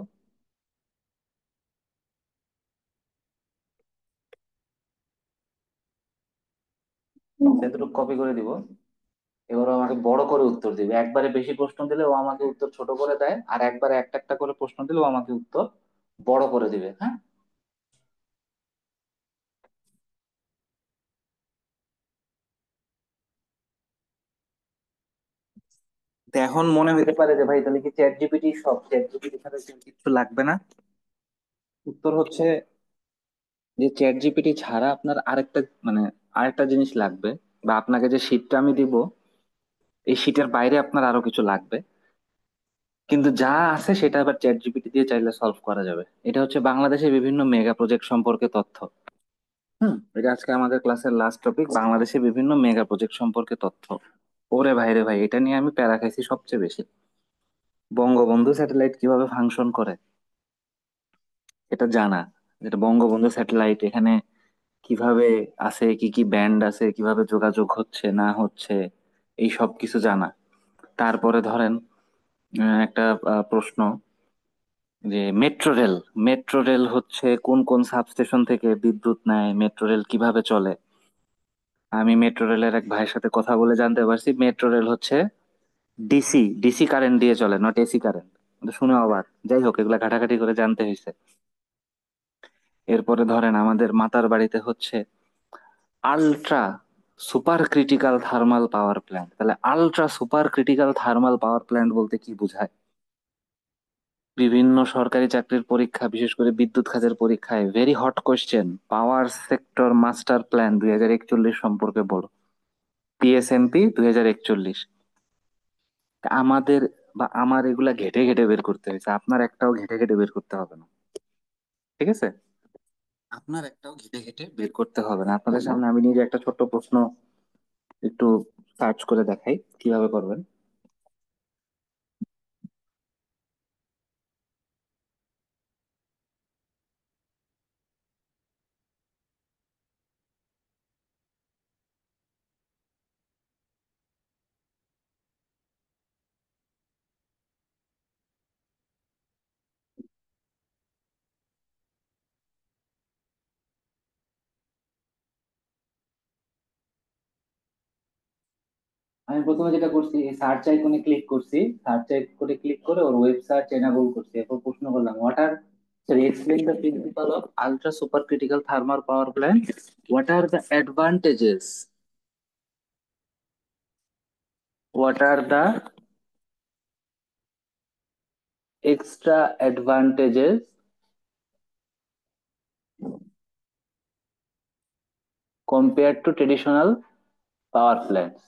এতটুকু কপি করে দিব। এবার ও আমাকে বড় করে উত্তর দিবে, একবারে বেশি প্রশ্ন দিলে ও আমাকে উত্তর ছোট করে দেয়, আর একবারে একটা একটা করে প্রশ্ন দিলে ও আমাকে উত্তর বড় করে দিবে। হ্যাঁ, তো এখন মনে হতে পারে যে ভাই তাহলে কি চ্যাট জিপিটি সব, চ্যাট জিপিটি ছাড়া কি কিছু লাগবে না? উত্তর হচ্ছে যে চ্যাট জিপিটি ছাড়া আপনার আরেকটা, মানে আরেকটা জিনিস লাগবে, বা আপনাকে যে শীটটা আমি দিব, এই শীটের বাইরে আপনার আরো কিছু লাগবে। কিন্তু যা আছে সেটা আবার চ্যাট জিপিটি দিয়ে চাইলে সলভ করা যাবে। এটা হচ্ছে বাংলাদেশের বিভিন্ন মেগা প্রজেক্ট সম্পর্কে তথ্য। এটা আজকে আমাদের ক্লাসের লাস্ট টপিক, বাংলাদেশের বিভিন্ন মেগা প্রজেক্ট সম্পর্কে তথ্য। ওরে ভাই রে ভাই, এটা নিয়ে আমি প্যারা খাইছি সবচেয়ে বেশি। বঙ্গবন্ধু স্যাটেলাইট কিভাবে ফাংশন করে এটা জানা, যেটা বঙ্গবন্ধু স্যাটেলাইট এখানে কিভাবে আছে, কি কি ব্যান্ড আছে, কিভাবে যোগাযোগ হচ্ছে না হচ্ছে, এই সব কিছু জানা। তারপরে ধরেন একটা প্রশ্ন, যে মেট্রো রেল হচ্ছে কোন কোন সাবস্টেশন থেকে বিদ্যুৎ নেয়, মেট্রো রেল কিভাবে চলে। আমি মেট্রো রেলের এক ভাইয়ের সাথে কথা বলে জানতে পারছি মেট্রো রেল হচ্ছে ডিসি কারেন্ট দিয়ে চলে, নট এসি কারেন্ট। শুনে অবাক, যাই হোক এগুলা ঘাটাঘাটি করে জানতে হয়েছে। এরপরে ধরেন আমাদের মাতার বাড়িতে হচ্ছে ultra super critical thermal power plant. তাহলে ultra super critical thermal power plant বলতে কি বোঝায়? বিভিন্ন সরকারি চাকরির পরীক্ষা, বিশেষ করে বিদ্যুৎ খাতের পরীক্ষায় very hot question, power sector master plan 2041 সম্পর্কে বলো, পিএসএমপি 2041। আমাদের বা আমার এগুলা ঘেটে ঘেটে বের করতে হয়েছে, আপনার একটাও ঘেটে ঘেটে বের করতে হবে না। ঠিক আছে, আপনার একটাও ঘেটে ঘেটে বের করতে হবে না। আপনাদের সামনে আমি নিজে একটা ছোট্ট প্রশ্ন একটু সার্চ করে দেখাই কিভাবে করবেন। আমি প্রথমে যেটা করছি, এই সার্চ আইকনে ক্লিক করছি, সার্চ আইকনে ক্লিক করে ওর ওয়েব সার্চ এনেবল করছি, এরপর প্রশ্ন করলাম what are, sorry, explain the principal of ultra super critical thermal power plant, what are the advantages, what are the extra advantages compare to traditional power plants.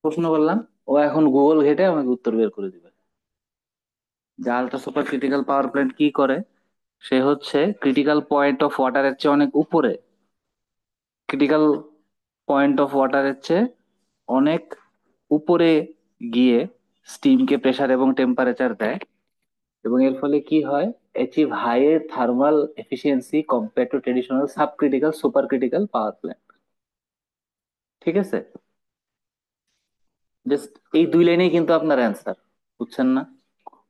প্রশ্ন করলাম, ও এখন Google ঘেটে আমাকে উত্তর বের করে দিবে যে ultra super critical power plant কি করে। সে হচ্ছে ক্রিটিক্যাল পয়েন্ট অফ ওয়াটারের চেয়ে অনেক উপরে, ক্রিটিক্যাল পয়েন্ট অফ ওয়াটারের চেয়ে অনেক উপরে গিয়ে স্টিমকে প্রেসার এবং টেম্পারেচার দেয়, এবং এর ফলে কি হয়, অ্যাচিভ হাইয়ের thermal efficiency compare to traditional sub critical super critical power plant. ঠিক আছে, জাস্ট এই দুই লাইনেই কিন্তু আপনার অ্যান্সার, বুঝছেন না?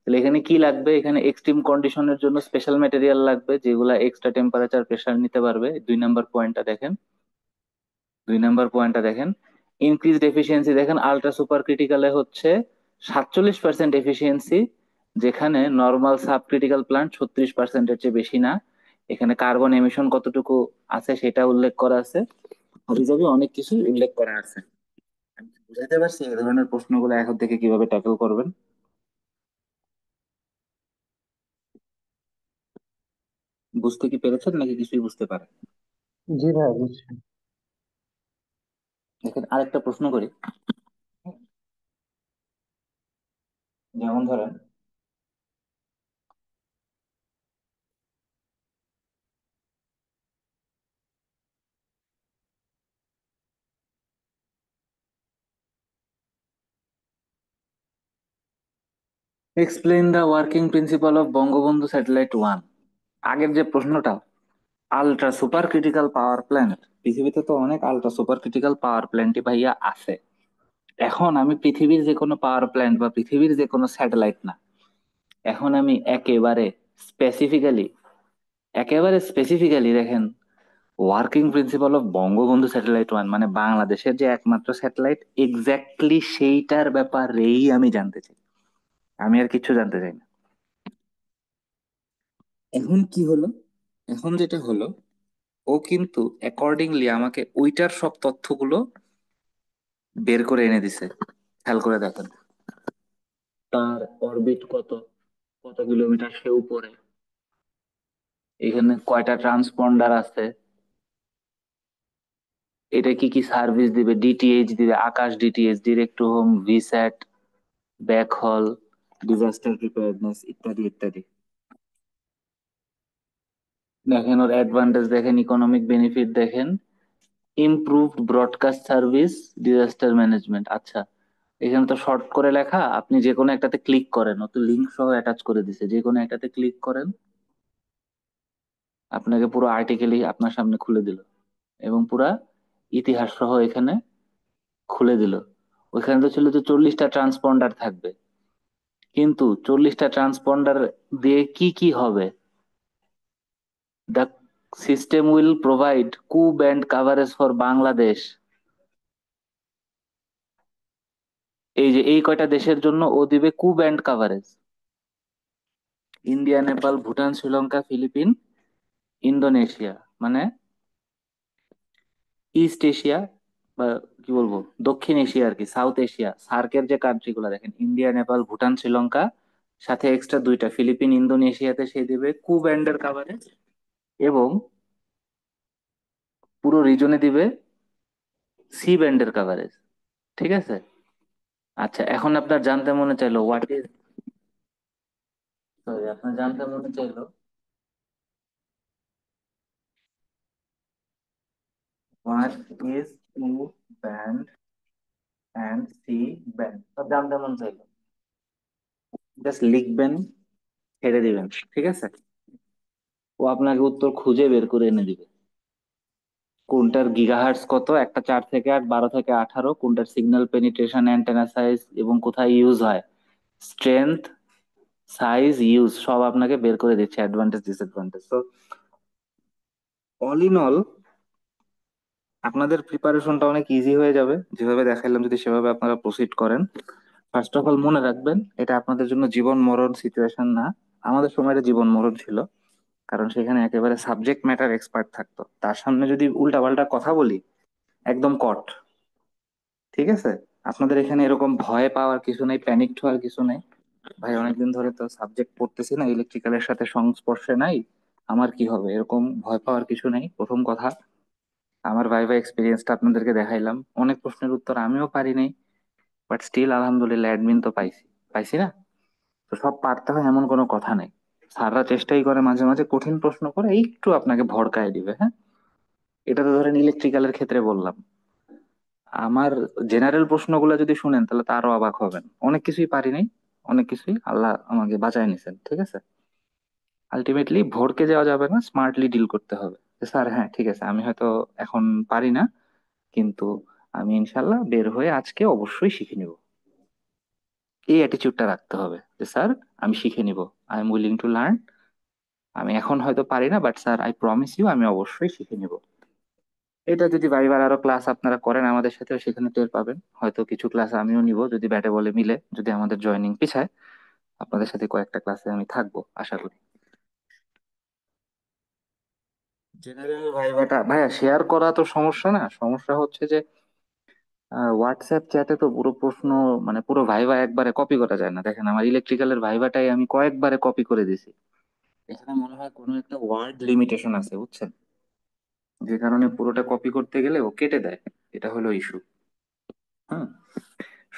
তাহলে এখানে কি লাগবে, এখানে এক্সট্রিম কন্ডিশনের জন্য স্পেশাল ম্যাটেরিয়াল লাগবে যেগুলা এক্সট্রা টেম্পারেচার প্রেসার নিতে পারবে। 2 নাম্বার পয়েন্টটা দেখেন, 2 নাম্বার পয়েন্টটা দেখেন, ইনক্রিজড এফিসিয়েন্সি দেখেন আলট্রা সুপার ক্রিটিক্যালে হচ্ছে 47% এফিসিয়েন্সি, যেখানে নর্মাল সাব ক্রিটিক্যাল প্ল্যান্ট 36%-এর চেয়ে বেশি না। এখানে কার্বন এমিশন কতটুকু আছে সেটা উল্লেখ করা আছে, হাবিজাবি অনেক কিছু উল্লেখ করা আছে। আমি কি বুঝাইতে পারছি এই ধরনের প্রশ্নগুলো এখন থেকে কিভাবে ট্যাকল করবেন? বুঝতে কি পেরেছেন নাকি কিছুই বুঝতে পারেন? জি ভাই, বুঝছি। দেখেন আরেকটা প্রশ্ন করি, যেমন ধরেন explain the working principal of Bangabandhu satellite 1। আগের যে প্রশ্নটা, ultra super critical power plant, পৃথিবীতে তো অনেক আলট্রা সুপার ক্রিটিক্যাল পাওয়ার প্ল্যান্টই ভাইয়া আছে। এখন আমি পৃথিবীর যে কোনো পাওয়ার প্ল্যান্ট বা পৃথিবীর যে কোনো স্যাটেলাইট না, এখন আমি স্পেসিফিক্যালি একেবারে স্পেসিফিক্যালি দেখেন working principal of Bangabandhu satellite 1, মানে বাংলাদেশের যে একমাত্র স্যাটেলাইট, এক্স্যাক্টলি সেইটার ব্যাপারেই আমি জানতে চাই, আমি আর কিছু জানতে চাই না। এখন কি হলো, এখন যেটা হলো, ও কিন্তু অ্যাকর্ডিংলি আমাকে ওইটার সব তথ্যগুলো বের করে এনে দিছে। খেয়াল করে দেখেন, তার অরবিট কত, কত কিলোমিটার সে উপরে, এখানে কয়টা ট্রান্সপন্ডার আছে, এটা কি কি সার্ভিস দিবে, ডিটিএইচ দিবে, Akash DTH, direct to home, VSAT, backhaul, disaster preparedness, ইত্যাদি ইত্যাদি। দেখেন ওর অ্যাডভান্টেজ দেখেন, ইকোনমিক বেনিফিট দেখেন, improved broadcast service, disaster management. আচ্ছা, এখানে তো শর্ট করে লেখা, আপনি যে কোনো একটাতে ক্লিক করেন, ও তো লিঙ্ক সহ অ্যাটাচ করে দিছে, যে কোনো একটাতে ক্লিক করেন, আপনাকে পুরো আর্টিকেলই আপনার সামনে খুলে দিল, এবং পুরা ইতিহাস সহ এখানে খুলে দিল। ওইখানে তো ছিল যে 40টা ট্রান্সপন্ডার থাকবে, কিন্তু 40টা ট্রান্সপন্ডার দিয়ে কি কি হবে? দ্য সিস্টেম উইল প্রোভাইড কু ব্যান্ড কাভারেজ ফর বাংলাদেশ। এই যে এই কয়টা দেশের জন্য ও দিবে কু band coverage: India, Nepal, Bhutan, Sri Lanka, Philippines, Indonesia. মানে ইস্ট এশিয়া, বা কি বলবো, দক্ষিণ এশিয়া আর কি, সাউথ এশিয়া সার্কের যে কান্ট্রি গুলো দেখেন, ইন্ডিয়া, নেপাল, ভুটান, শ্রীলঙ্কা, সাথে এক্সট্রা দুইটা ফিলিপিন, ইন্দোনেশিয়াতে সে দিবে কু ব্যান্ডের কাভারেজ, এবং পুরো রিজনে দিবে সি ব্যান্ডের কাভারেজ। ঠিক আছে? আচ্ছা, এখন আপনার জানতে মনে চাইলো হোয়াট ইজ, সরি, আপনার জানতে মনে চাইলো what is two band and C band, সব জানতে মনে চাইলো, জাস্ট লিখবেন, ছেড়ে দিবেন। ঠিক আছে? ও আপনাকে উত্তর খুঁজে বের করে এনে দিবে। কোনটার গিগাহার্টজ কত, একটা 4 থেকে 8, 12 থেকে 18, কোনটার সিগন্যাল পেনিট্রেশন, অ্যান্টেনা সাইজ, এবং কোথায় ইউজ হয়, স্ট্রেংথ, সাইজ, ইউজ, সব আপনাকে বের করে দিচ্ছে, অ্যাডভান্টেজ ডিসঅ্যাডভান্টেজ। তো অল ইন অল আপনাদের প্রিপারেশনটা অনেক ইজি হয়ে যাবে যেভাবে দেখাইলাম, যদি সেভাবে আপনারা প্রসিড করেন। ফার্স্ট অফ অল মনে রাখবেন, এটা আপনাদের জন্য জীবন মরণ সিচুয়েশন না। আমাদের সময় এটা জীবন মরণ ছিল, কারণ সেখানে একেবারে সাবজেক্ট ম্যাটার এক্সপার্ট থাকতো, তার সামনে যদি উল্টাপাল্টা কথা বলি একদম কট। ঠিক আছে? আপনাদের এখানে এরকম ভয় পাওয়ার কিছু নেই, প্যানিকড হওয়ার কিছু নেই। ভাই অনেকদিন ধরে তো সাবজেক্ট পড়তেছি না, ইলেকট্রিক্যালের সাথে সংস্পর্শে নাই, আমার কি হবে, এরকম ভয় পাওয়ার কিছু নেই। প্রথম কথা, আমার ভাইভা এক্সপিরিয়েন্সটা আপনাদেরকে দেখাইলাম, অনেক প্রশ্নের উত্তর আমিও পারি নাই, বাট স্টিল আলহামদুলিল্লাহ অ্যাডমিন তো পাইছি, পাইছি না? তো সব পারতে হয় এমন কোনো কথা নেই। স্যাররা চেষ্টাই করে মাঝে মাঝে কঠিন প্রশ্ন করে একটু আপনাকে ভড়কায় দিবে, হ্যাঁ। এটা তো ধরেন ইলেকট্রিক্যালের ক্ষেত্রে বললাম। আমার জেনারেল প্রশ্নগুলো যদি শুনেন তাহলে তো আরো অবাক হবেন, অনেক কিছুই পারি নাই, অনেক কিছুই আল্লাহ আমাকে বাঁচায় নিছেন। ঠিক আছে? আলটিমেটলি ভড়কে যাওয়া যাবে না, স্মার্টলি ডিল করতে হবে, যে স্যার হ্যাঁ ঠিক আছে আমি হয়তো এখন পারি না, কিন্তু আমি ইনশাল্লাহ বের হয়ে আজকে অবশ্যই শিখে নিব। এই অ্যাটিটিউডটা রাখতে হবে যে স্যার আমি শিখে নিব, I am willing to learn. আমি এখন হয়তো পারি না, but sir I promise you আমি অবশ্যই শিখে নিব। এটা যদি ভাইবার আরো ক্লাস আপনারা করেন আমাদের সাথে, সেখানে টের পাবেন। হয়তো কিছু ক্লাস আমিও নিব যদি ব্যাটে বলে মিলে, যদি আমাদের জয়েনিং পিছায়, আপনাদের সাথে কয়েকটা ক্লাসে আমি থাকবো আশা করি। জেনারেল ভাইভাটা ভাইয়া শেয়ার করা তো সমস্যা না, সমস্যা হচ্ছে যে হোয়াটসঅ্যাপ চ্যাটে তো পুরো প্রশ্ন, মানে পুরো ভাইভা একবারে কপি করা যায় না। দেখেন আমার ইলেকট্রিক্যালের ভাইভাটাই আমি কয়েকবারে কপি করে দিছি, এখানে মনে হয় কোনো একটা ওয়ার্ড লিমিটেশন আছে, বুঝছেন, যে কারণে পুরোটা কপি করতে গেলে ও কেটে দেয়। এটা হলো ইস্যু। হুম,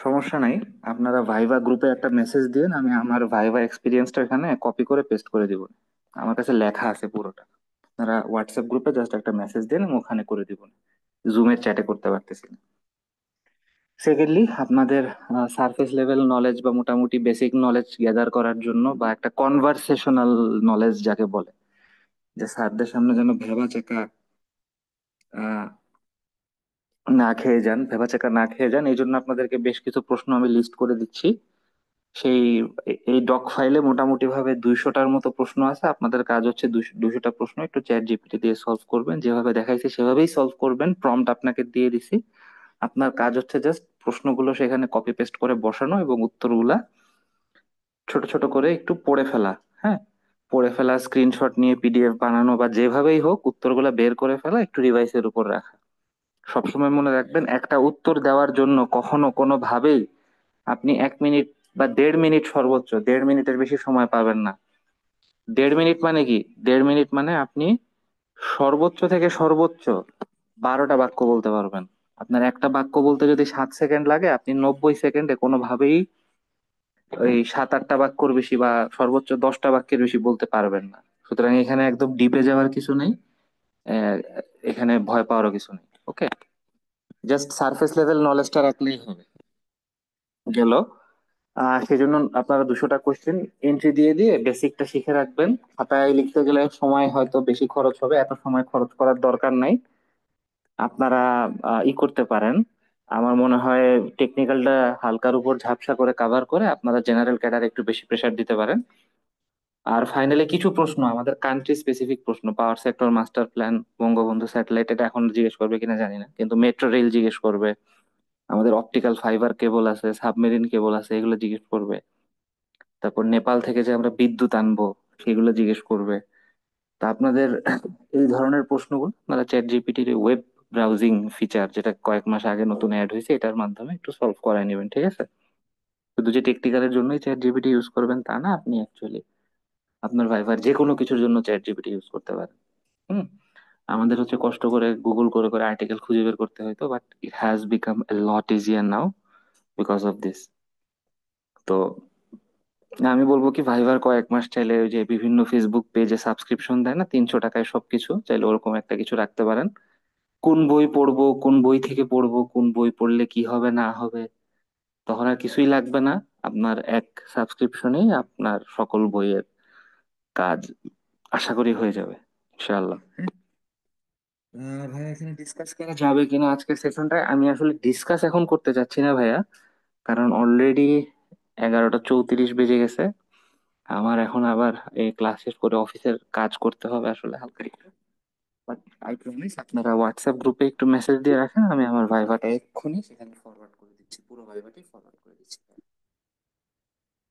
সমস্যা নাই। আপনারা ভাইভা গ্রুপে একটা মেসেজ দিন, আমি আমার ভাইভা এক্সপিরিয়েন্সটা এখানে কপি করে পেস্ট করে দিব। আমার কাছে লেখা আছে পুরোটা। আপনারা হোয়াটসঅ্যাপ গ্রুপে জাস্ট একটা মেসেজ দিন, আমি ওখানে করে দিব। জুমের চ্যাটে করতে পারতেছি না। সেকেন্ডলি, আপনাদের সারফেস লেভেল নলেজ বা মোটামুটি বেসিক নলেজ গ্যাদার করার জন্য, বা একটা কনভারসেশনাল নলেজ যাকে বলে, যে স্যারদের সামনে যেন আহ না খেয়ে যান, ভেবাচাকা না খেয়ে যান, এই জন্য আপনাদেরকে বেশ কিছু প্রশ্ন আমি লিস্ট করে দিচ্ছি। সেই এই ডক ফাইলে মোটামুটি ভাবে 200টার মতো প্রশ্ন আছে। আপনাদের কাজ হচ্ছে 200টা প্রশ্ন একটু চ্যাট জিপিটি দিয়ে সলভ করবেন, যেভাবে দেখাইছে সেভাবেই সলভ করবেন, প্রম্পট আপনাকে দিয়ে দিছি। আপনার কাজ হচ্ছে জাস্ট প্রশ্নগুলো সেখানে কপি পেস্ট করে বসানো এবং উত্তরগুলা ছোট ছোট করে একটু পড়ে ফেলা। হ্যাঁ, পড়ে ফেলা, স্ক্রিনশট নিয়ে পিডিএফ বানানো, বা যেভাবেই হোক উত্তরগুলা বের করে ফেলা, একটু রিভাইসের উপর রাখা। সবসময় মনে রাখবেন, একটা উত্তর দেওয়ার জন্য কখনো কোনোভাবেই আপনি 1 মিনিট বা 1.5 মিনিট, সর্বোচ্চ 1.5 মিনিটের বেশি সময় পাবেন না। 1.5 মিনিট মানে কি, 1.5 মিনিট মানে আপনি সর্বোচ্চ থেকে সর্বোচ্চ 12টা বাক্য বলতে পারবেন। আপনার একটা বাক্য বলতে যদি 7 সেকেন্ড লাগে, আপনি 90 সেকেন্ডে কোনোভাবেই ওই 7-8টা বাক্যর বেশি বা সর্বোচ্চ 10টা বাক্যের বেশি বলতে পারবেন না। সুতরাং এখানে একদম ডিপে যাওয়ার কিছু নেই, আহ, এখানে ভয় পাওয়ারও কিছু নেই। ওকে, জাস্ট সারফেস লেভেল নলেজটা রাখলেই হবে। গেল। সেজন্য আপনারা 200টা কোশ্চেন এন্ট্রি দিয়ে দিয়ে বেসিকটা শিখে রাখবেন। খাতায় লিখতে গেলে সময় হয়তো বেশি খরচ হবে, এত সময় খরচ করার দরকার নাই। আপনারা ই করতে পারেন, আমার মনে হয় টেকনিক্যালটা হালকার উপর ঝাপসা করে কাভার করে আপনারা জেনারেল ক্যাডার একটু বেশি প্রেসার দিতে পারেন। আর ফাইনালি কিছু প্রশ্ন আমাদের কান্ট্রি স্পেসিফিক প্রশ্ন, power sector master plan, Bangabandhu satellite, এটা এখন জিজ্ঞেস করবে কিনা জানি না, কিন্তু মেট্রো রেল জিজ্ঞেস করবে, আমাদের অপটিক্যাল ফাইবার কেবল আছে, সাবমেরিন কেবল আছে, এগুলো জিজ্ঞেস করবে। তারপর নেপাল থেকে যে আমরা বিদ্যুৎ আনবো সেগুলো জিজ্ঞেস করবে। তা আপনাদের এই ধরনের প্রশ্নগুলো আপনারা চ্যাট জিপিটির ওয়েব ব্রাউজিং ফিচার, যেটা কয়েক মাস আগে নতুন অ্যাড হয়েছে, এটার মাধ্যমে একটু সলভ করায় নেবেন, ঠিক আছে? শুধু যে টেকনিক্যালের জন্যই চ্যাট জিপিটি ইউজ করবেন তা না, আপনি অ্যাকচুয়ালি আপনার ভাইবার যে কোনো কিছুর জন্য চ্যাট জিপিটি ইউজ করতে পারেন। হুম। আমাদের হচ্ছে কষ্ট করে গুগল করে করে আর্টিকেল খুঁজে বের করতে হতো, but it has become a lot easier now because of this. তো আমি বলবো কি, ভাইবার কয়েক মাস চাইলে ওই যে বিভিন্ন ফেসবুক পেজে সাবস্ক্রিপশন দেয় না, 300 টাকায় সবকিছু, চাইলে ওরকম একটা কিছু রাখতে পারেন। কোন বই পড়বো, কোন বই থেকে পড়বো, কোন বই পড়লে কি হবে না হবে, তখন আর কিছুই লাগবে না। আপনার এক সাবস্ক্রিপশনেই আপনার সকল বইয়ের কাজ আশা করি হয়ে যাবে, ইনশাআল্লাহ। ভাইয়া এখানে ডিসকাস করা যাবে কিনা আজকের সেশনটায়, আমি আসলে ডিসকাস এখন করতে চাচ্ছি না ভাইয়া, কারণ অলরেডি 11টা 34 বেজে গেছে। আমার এখন আবার এই ক্লাস শেষ করে অফিসের কাজ করতে হবে আসলে হালকা একটু। বাট আই প্রমিস, আপনারা হোয়াটসঅ্যাপ গ্রুপে একটু মেসেজ দিয়ে রাখেন, আমি আমার ভাইভাটা এক্ষুনি সেখানে ফরওয়ার্ড করে দিচ্ছি, পুরো ভাইভাটাই ফরওয়ার্ড করে দিচ্ছি।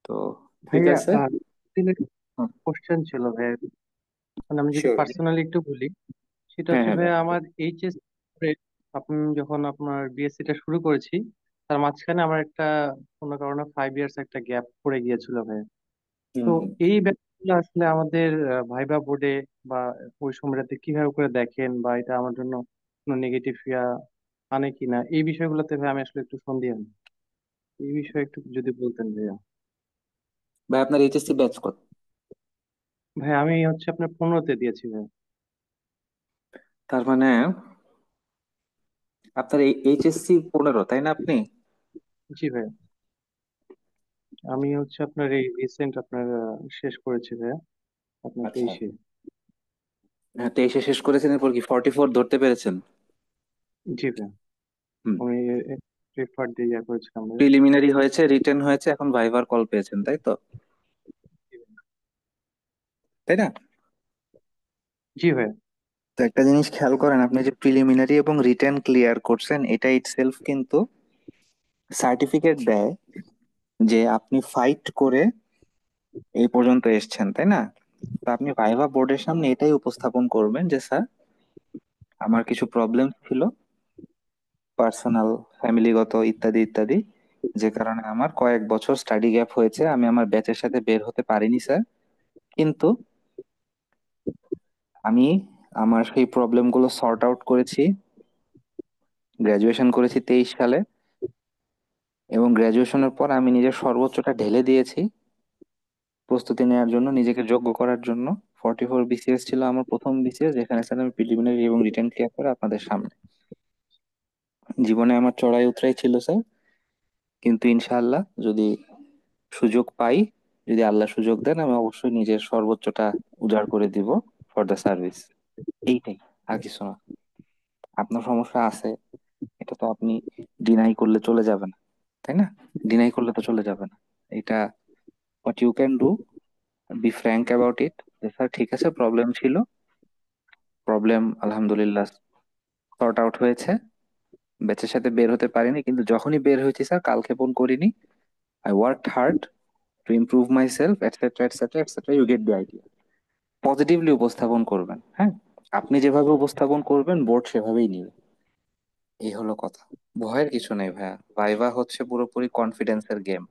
তো ঠিক ভাইয়া আছে। দিনের কোশ্চেন ছিল ভাইয়া, মানে আমি যদি শিওর। পার্সোনালি একটু বলি, সেটা হ্যাঁ হচ্ছে হ্যাঁ ভাইয়া বলেন। আমার এইচএস আপনি যখন আপনার বিএসসি টা শুরু করেছি, তার মাঝখানে আমার একটা কোনো কারণে 5 ইয়ার্স একটা গ্যাপ পড়ে গিয়েছিল ভাইয়া। হুম তো হুম। এই ব্যাপারগুলো আসলে আমাদের ভাইবা বোর্ডে বা ওই সময়টাতে কিভাবে করে দেখেন, বা এটা আমার জন্য কোনো নেগেটিভ ইয়া আনে কিনা, এই বিষয়গুলোতে ভাই আমি আসলে একটু সন্দিহান। এই বিষয়ে একটু যদি বলতেন ভাইয়া। ভাই আপনার এইচএসসি ব্যাচ কত? ভাই আমি হচ্ছে আপনার 15-তে দিয়েছি ভাই। তার মানে আপনার এই এইচএসসি 15, তাই না আপনি? জি ভাই, আমি হচ্ছে আপনার এই রিসেন্ট আপনার শেষ করেছি ভাইয়া, আপনার আচ্ছা। 23-এ। হ্যাঁ, 23-এ শেষ করেছেন, এরপর কি 44 ধরতে পেরেছেন? জি ভাই, হুম। আমি প্রেফার দিয়ে ইয়া করেছিলাম ভাই। প্রিলিমিনারি হয়েছে, রিটেন হয়েছে, এখন ভাইবার কল পেয়েছেন, তাই তো? তাই না? জি ভাই। তো একটা জিনিস খেয়াল করেন, আপনি যে প্রিলিমিনারি এবং রিটেন ক্লিয়ার করছেন, এটা ইটসেলফ কিন্তু সার্টিফিকেট দেয় যে আপনি ফাইট করে এই পর্যন্ত এসেছেন, তাই না? তো আপনি ভাইভা বোর্ডের সামনে এটাই উপস্থাপন করবেন যে স্যার, আমার কিছু প্রবলেম ছিল, পার্সোনাল, ফ্যামিলিগত, ইত্যাদি ইত্যাদি, যে কারণে আমার কয়েক বছর স্টাডি গ্যাপ হয়েছে, আমি আমার ব্যাচের সাথে বের হতে পারিনি স্যার। কিন্তু আমি আমার সেই প্রবলেমগুলো সর্ট আউট করেছি, গ্রাজুয়েশন করেছি 23 সালে, এবং গ্রাজুয়েশনের পর আমি নিজের সর্বোচ্চটা ঢেলে দিয়েছি প্রস্তুতি নেওয়ার জন্য, নিজেকে যোগ্য করার জন্য। 44 বিসিএস ছিল আমার প্রথম বিসিএস, যেখানে স্যার আমি প্রিলিমিনারি এবং রিটেন ক্লিয়ার করে আপনাদের সামনে। জীবনে আমার চড়াই উতরাই ছিল স্যার, কিন্তু ইনশাআল্লাহ যদি সুযোগ পাই, যদি আল্লাহ সুযোগ দেন, আমি অবশ্যই নিজের সর্বোচ্চটা উজাড় করে দিব ফর দ্য সার্ভিস। এইটাই, আর কিছু না। আপনার সমস্যা আছে, এটা তো আপনি ডিনাই করলে চলে যাবে না, তাই না? ডিনাই করলে তো চলে যাবে না। এটা what you can do, be frank about it, যে স্যার ঠিক আছে, প্রবলেম ছিল, প্রবলেম আলহামদুলিল্লাহ সর্ট আউট হয়েছে, ব্যাচের সাথে বের হতে পারিনি, কিন্তু যখনই বের হয়েছি স্যার কালক্ষেপণ করিনি, I worked hard to improve myself, etcetera etcetera etcetera, you get the idea. Positively উপস্থাপন করবেন, হ্যাঁ? আপনি যেভাবে উপস্থাপন করবেন বোর্ড সেভাবেই নিবে, এই হলো কথা। ভয়ের কিছু নেই ভাইয়া, ভাইভা হচ্ছে পুরোপুরি কনফিডেন্সের গেম।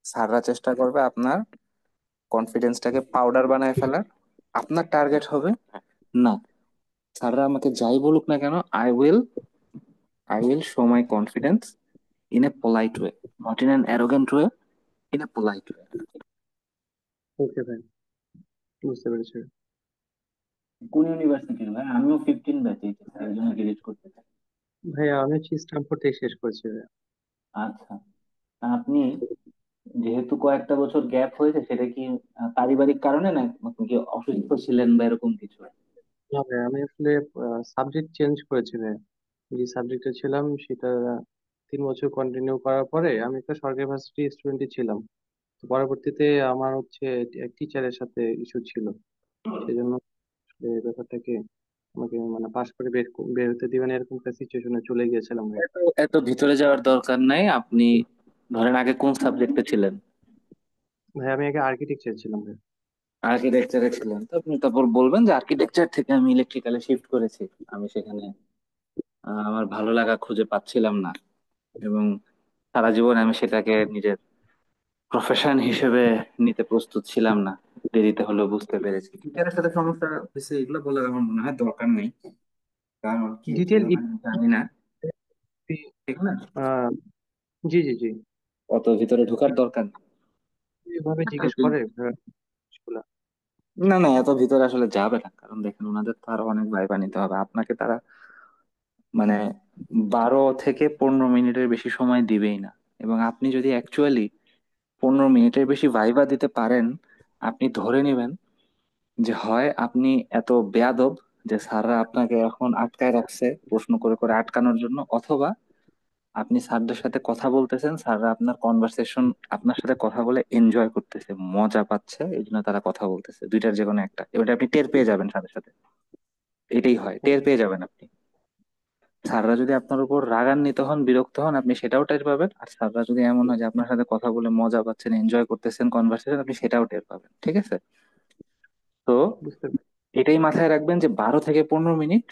স্যাররা চেষ্টা করবে আপনার কনফিডেন্সটাকে পাউডার বানায় ফেলার। আপনার টার্গেট হবে, না, স্যাররা আমাকে যাই বলুক না কেন, I will show my confidence in a polite way, not in an arrogant way, in a polite way. Okay ভাই, বুঝতে পেরেছি। কোন ইউনিভার্সিটির ভাই? আমিও 15 ব্যাচে, এই জন্য জিজ্ঞেস করতে চাই। ভাইয়া আমি হচ্ছে স্ট্যামফোর্ড থেকে শেষ করেছি ভাইয়া। আচ্ছা। আপনি যেহেতু কয়েকটা বছর গ্যাপ হয়েছে, সেটা কি পারিবারিক কারণে, না আপনি কি অসুস্থ ছিলেন বা এরকম কিছু? না ভাইয়া, আমি আসলে সাবজেক্ট চেঞ্জ করেছি ভাইয়া। যে সাবজেক্টে ছিলাম সেটা 3 বছর কন্টিনিউ করার পরে আমি একটা সরকারি ভার্সিটি স্টুডেন্টই ছিলাম। তো পরবর্তীতে আমার হচ্ছে এক টিচারের সাথে ইস্যু ছিল, সেজন্য এই ব্যাপারটাকে আমাকে মানে পাশ করে বের হতে দিবেন এরকম একটা সিচুয়েশনে চলে গিয়েছিলাম ভাই। এত এত ভিতরে যাওয়ার দরকার নাই। আপনি ধরেন আগে কোন সাবজেক্টে ছিলেন? ভাই আমি আগে আর্কিটেকচার ছিলাম ভাই। আর্কিটেকচারে ছিলেন, তো আপনি তারপর বলবেন যে আর্কিটেকচার থেকে আমি ইলেকট্রিক্যালে শিফট করেছি। আমি সেখানে আমার ভালো লাগা খুঁজে পাচ্ছিলাম না, এবং সারা জীবন আমি সেটাকে নিজের প্রফেশন হিসেবে নিতে প্রস্তুত ছিলাম না। দেরিতে হলেও বুঝতে পেরেছি টিচারের সাথে সমস্যা হয়েছে, এগুলো বলার আমার মনে হয় দরকার নেই। কারণ কি ডিটেল ছিল না আমি জানি না, ঠিক না? জি জি জি। অত ভিতরে ঢোকার দরকার নেই। এভাবে জিজ্ঞেস যদি করে না না, এত ভিতরে আসলে যাবে না, কারণ দেখেন ওনাদের তো আরো অনেক ভাইবা নিতে হবে। আপনাকে তারা মানে 12 থেকে 15 মিনিটের বেশি সময় দিবেই না। এবং আপনি যদি অ্যাকচুয়ালি 15 মিনিটের বেশি ভাইবা দিতে পারেন, আপনি ধরে নেবেন যে হয় আপনি এত বেয়াদব যে স্যাররা আপনাকে এখন আটকায় রাখছে প্রশ্ন করে করে আটকানোর জন্য, অথবা আপনি স্যারদের সাথে কথা বলতেছেন, স্যাররা আপনার কনভারসেশন, আপনার সাথে কথা বলে এনজয় করতেছে, মজা পাচ্ছে, এই জন্য তারা কথা বলতেছে। দুইটার যে কোনো একটা, এবার আপনি টের পেয়ে যাবেন সাথে সাথে। এটাই হয়, টের পেয়ে যাবেন আপনি। স্যাররা যদি আপনার উপর রাগান্বিত হন, বিরক্ত হন, আপনি সেটাও টের পাবেন। আর স্যাররা যদি এমন হয় যে আপনার সাথে কথা বলে মজা পাচ্ছেন, এনজয় করতেছেন কনভারসেশন, আপনি সেটাও টের পাবেন। ঠিক আছে? তো বুঝতে পারি। এটাই মাথায় রাখবেন যে 12 থেকে 15 মিনিট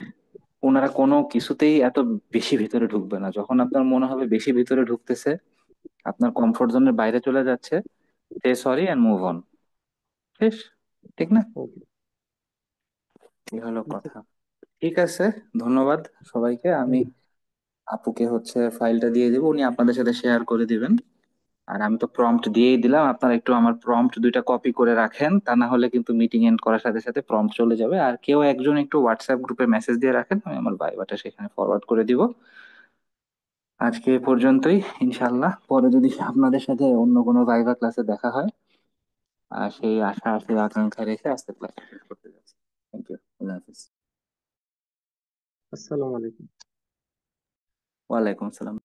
ওনারা কোনো কিছুতেই এত বেশি ভিতরে ঢুকবে না। যখন আপনার মনে হবে বেশি ভিতরে ঢুকতেছে, আপনার কমফোর্ট জোনের বাইরে চলে যাচ্ছে, say sorry and move on. শেষ। ঠিক না? ওকে। এই হলো কথা। ঠিক আছে, ধন্যবাদ সবাইকে। আমি আপুকে হচ্ছে ফাইলটা দিয়ে দেবো, উনি আপনাদের সাথে শেয়ার করে দিবেন। আর আমি তো প্রম্পট দিয়েই দিলাম, আপনারা একটু আমার প্রম্পট দুইটা কপি করে রাখেন, তা না হলে কিন্তু মিটিং এন্ড করার সাথে সাথে প্রম্পট চলে যাবে। আর কেউ একজন একটু হোয়াটসঅ্যাপ গ্রুপে মেসেজ দিয়ে রাখেন, আমি আমার ভাইবাটা সেখানে ফরওয়ার্ড করে দিব। আজকে এ পর্যন্তই। ইনশাল্লাহ পরে যদি আপনাদের সাথে অন্য কোনো ভাইবা ক্লাসে দেখা হয়, আর সেই আশা সেই আকাঙ্ক্ষা রেখে আজকে ক্লাস শেষ করতে যাচ্ছি। Thank you. আল্লাহ হাফিজ। আসসালামু আলাইকুম। ওয়ালাইকুম আসসালাম।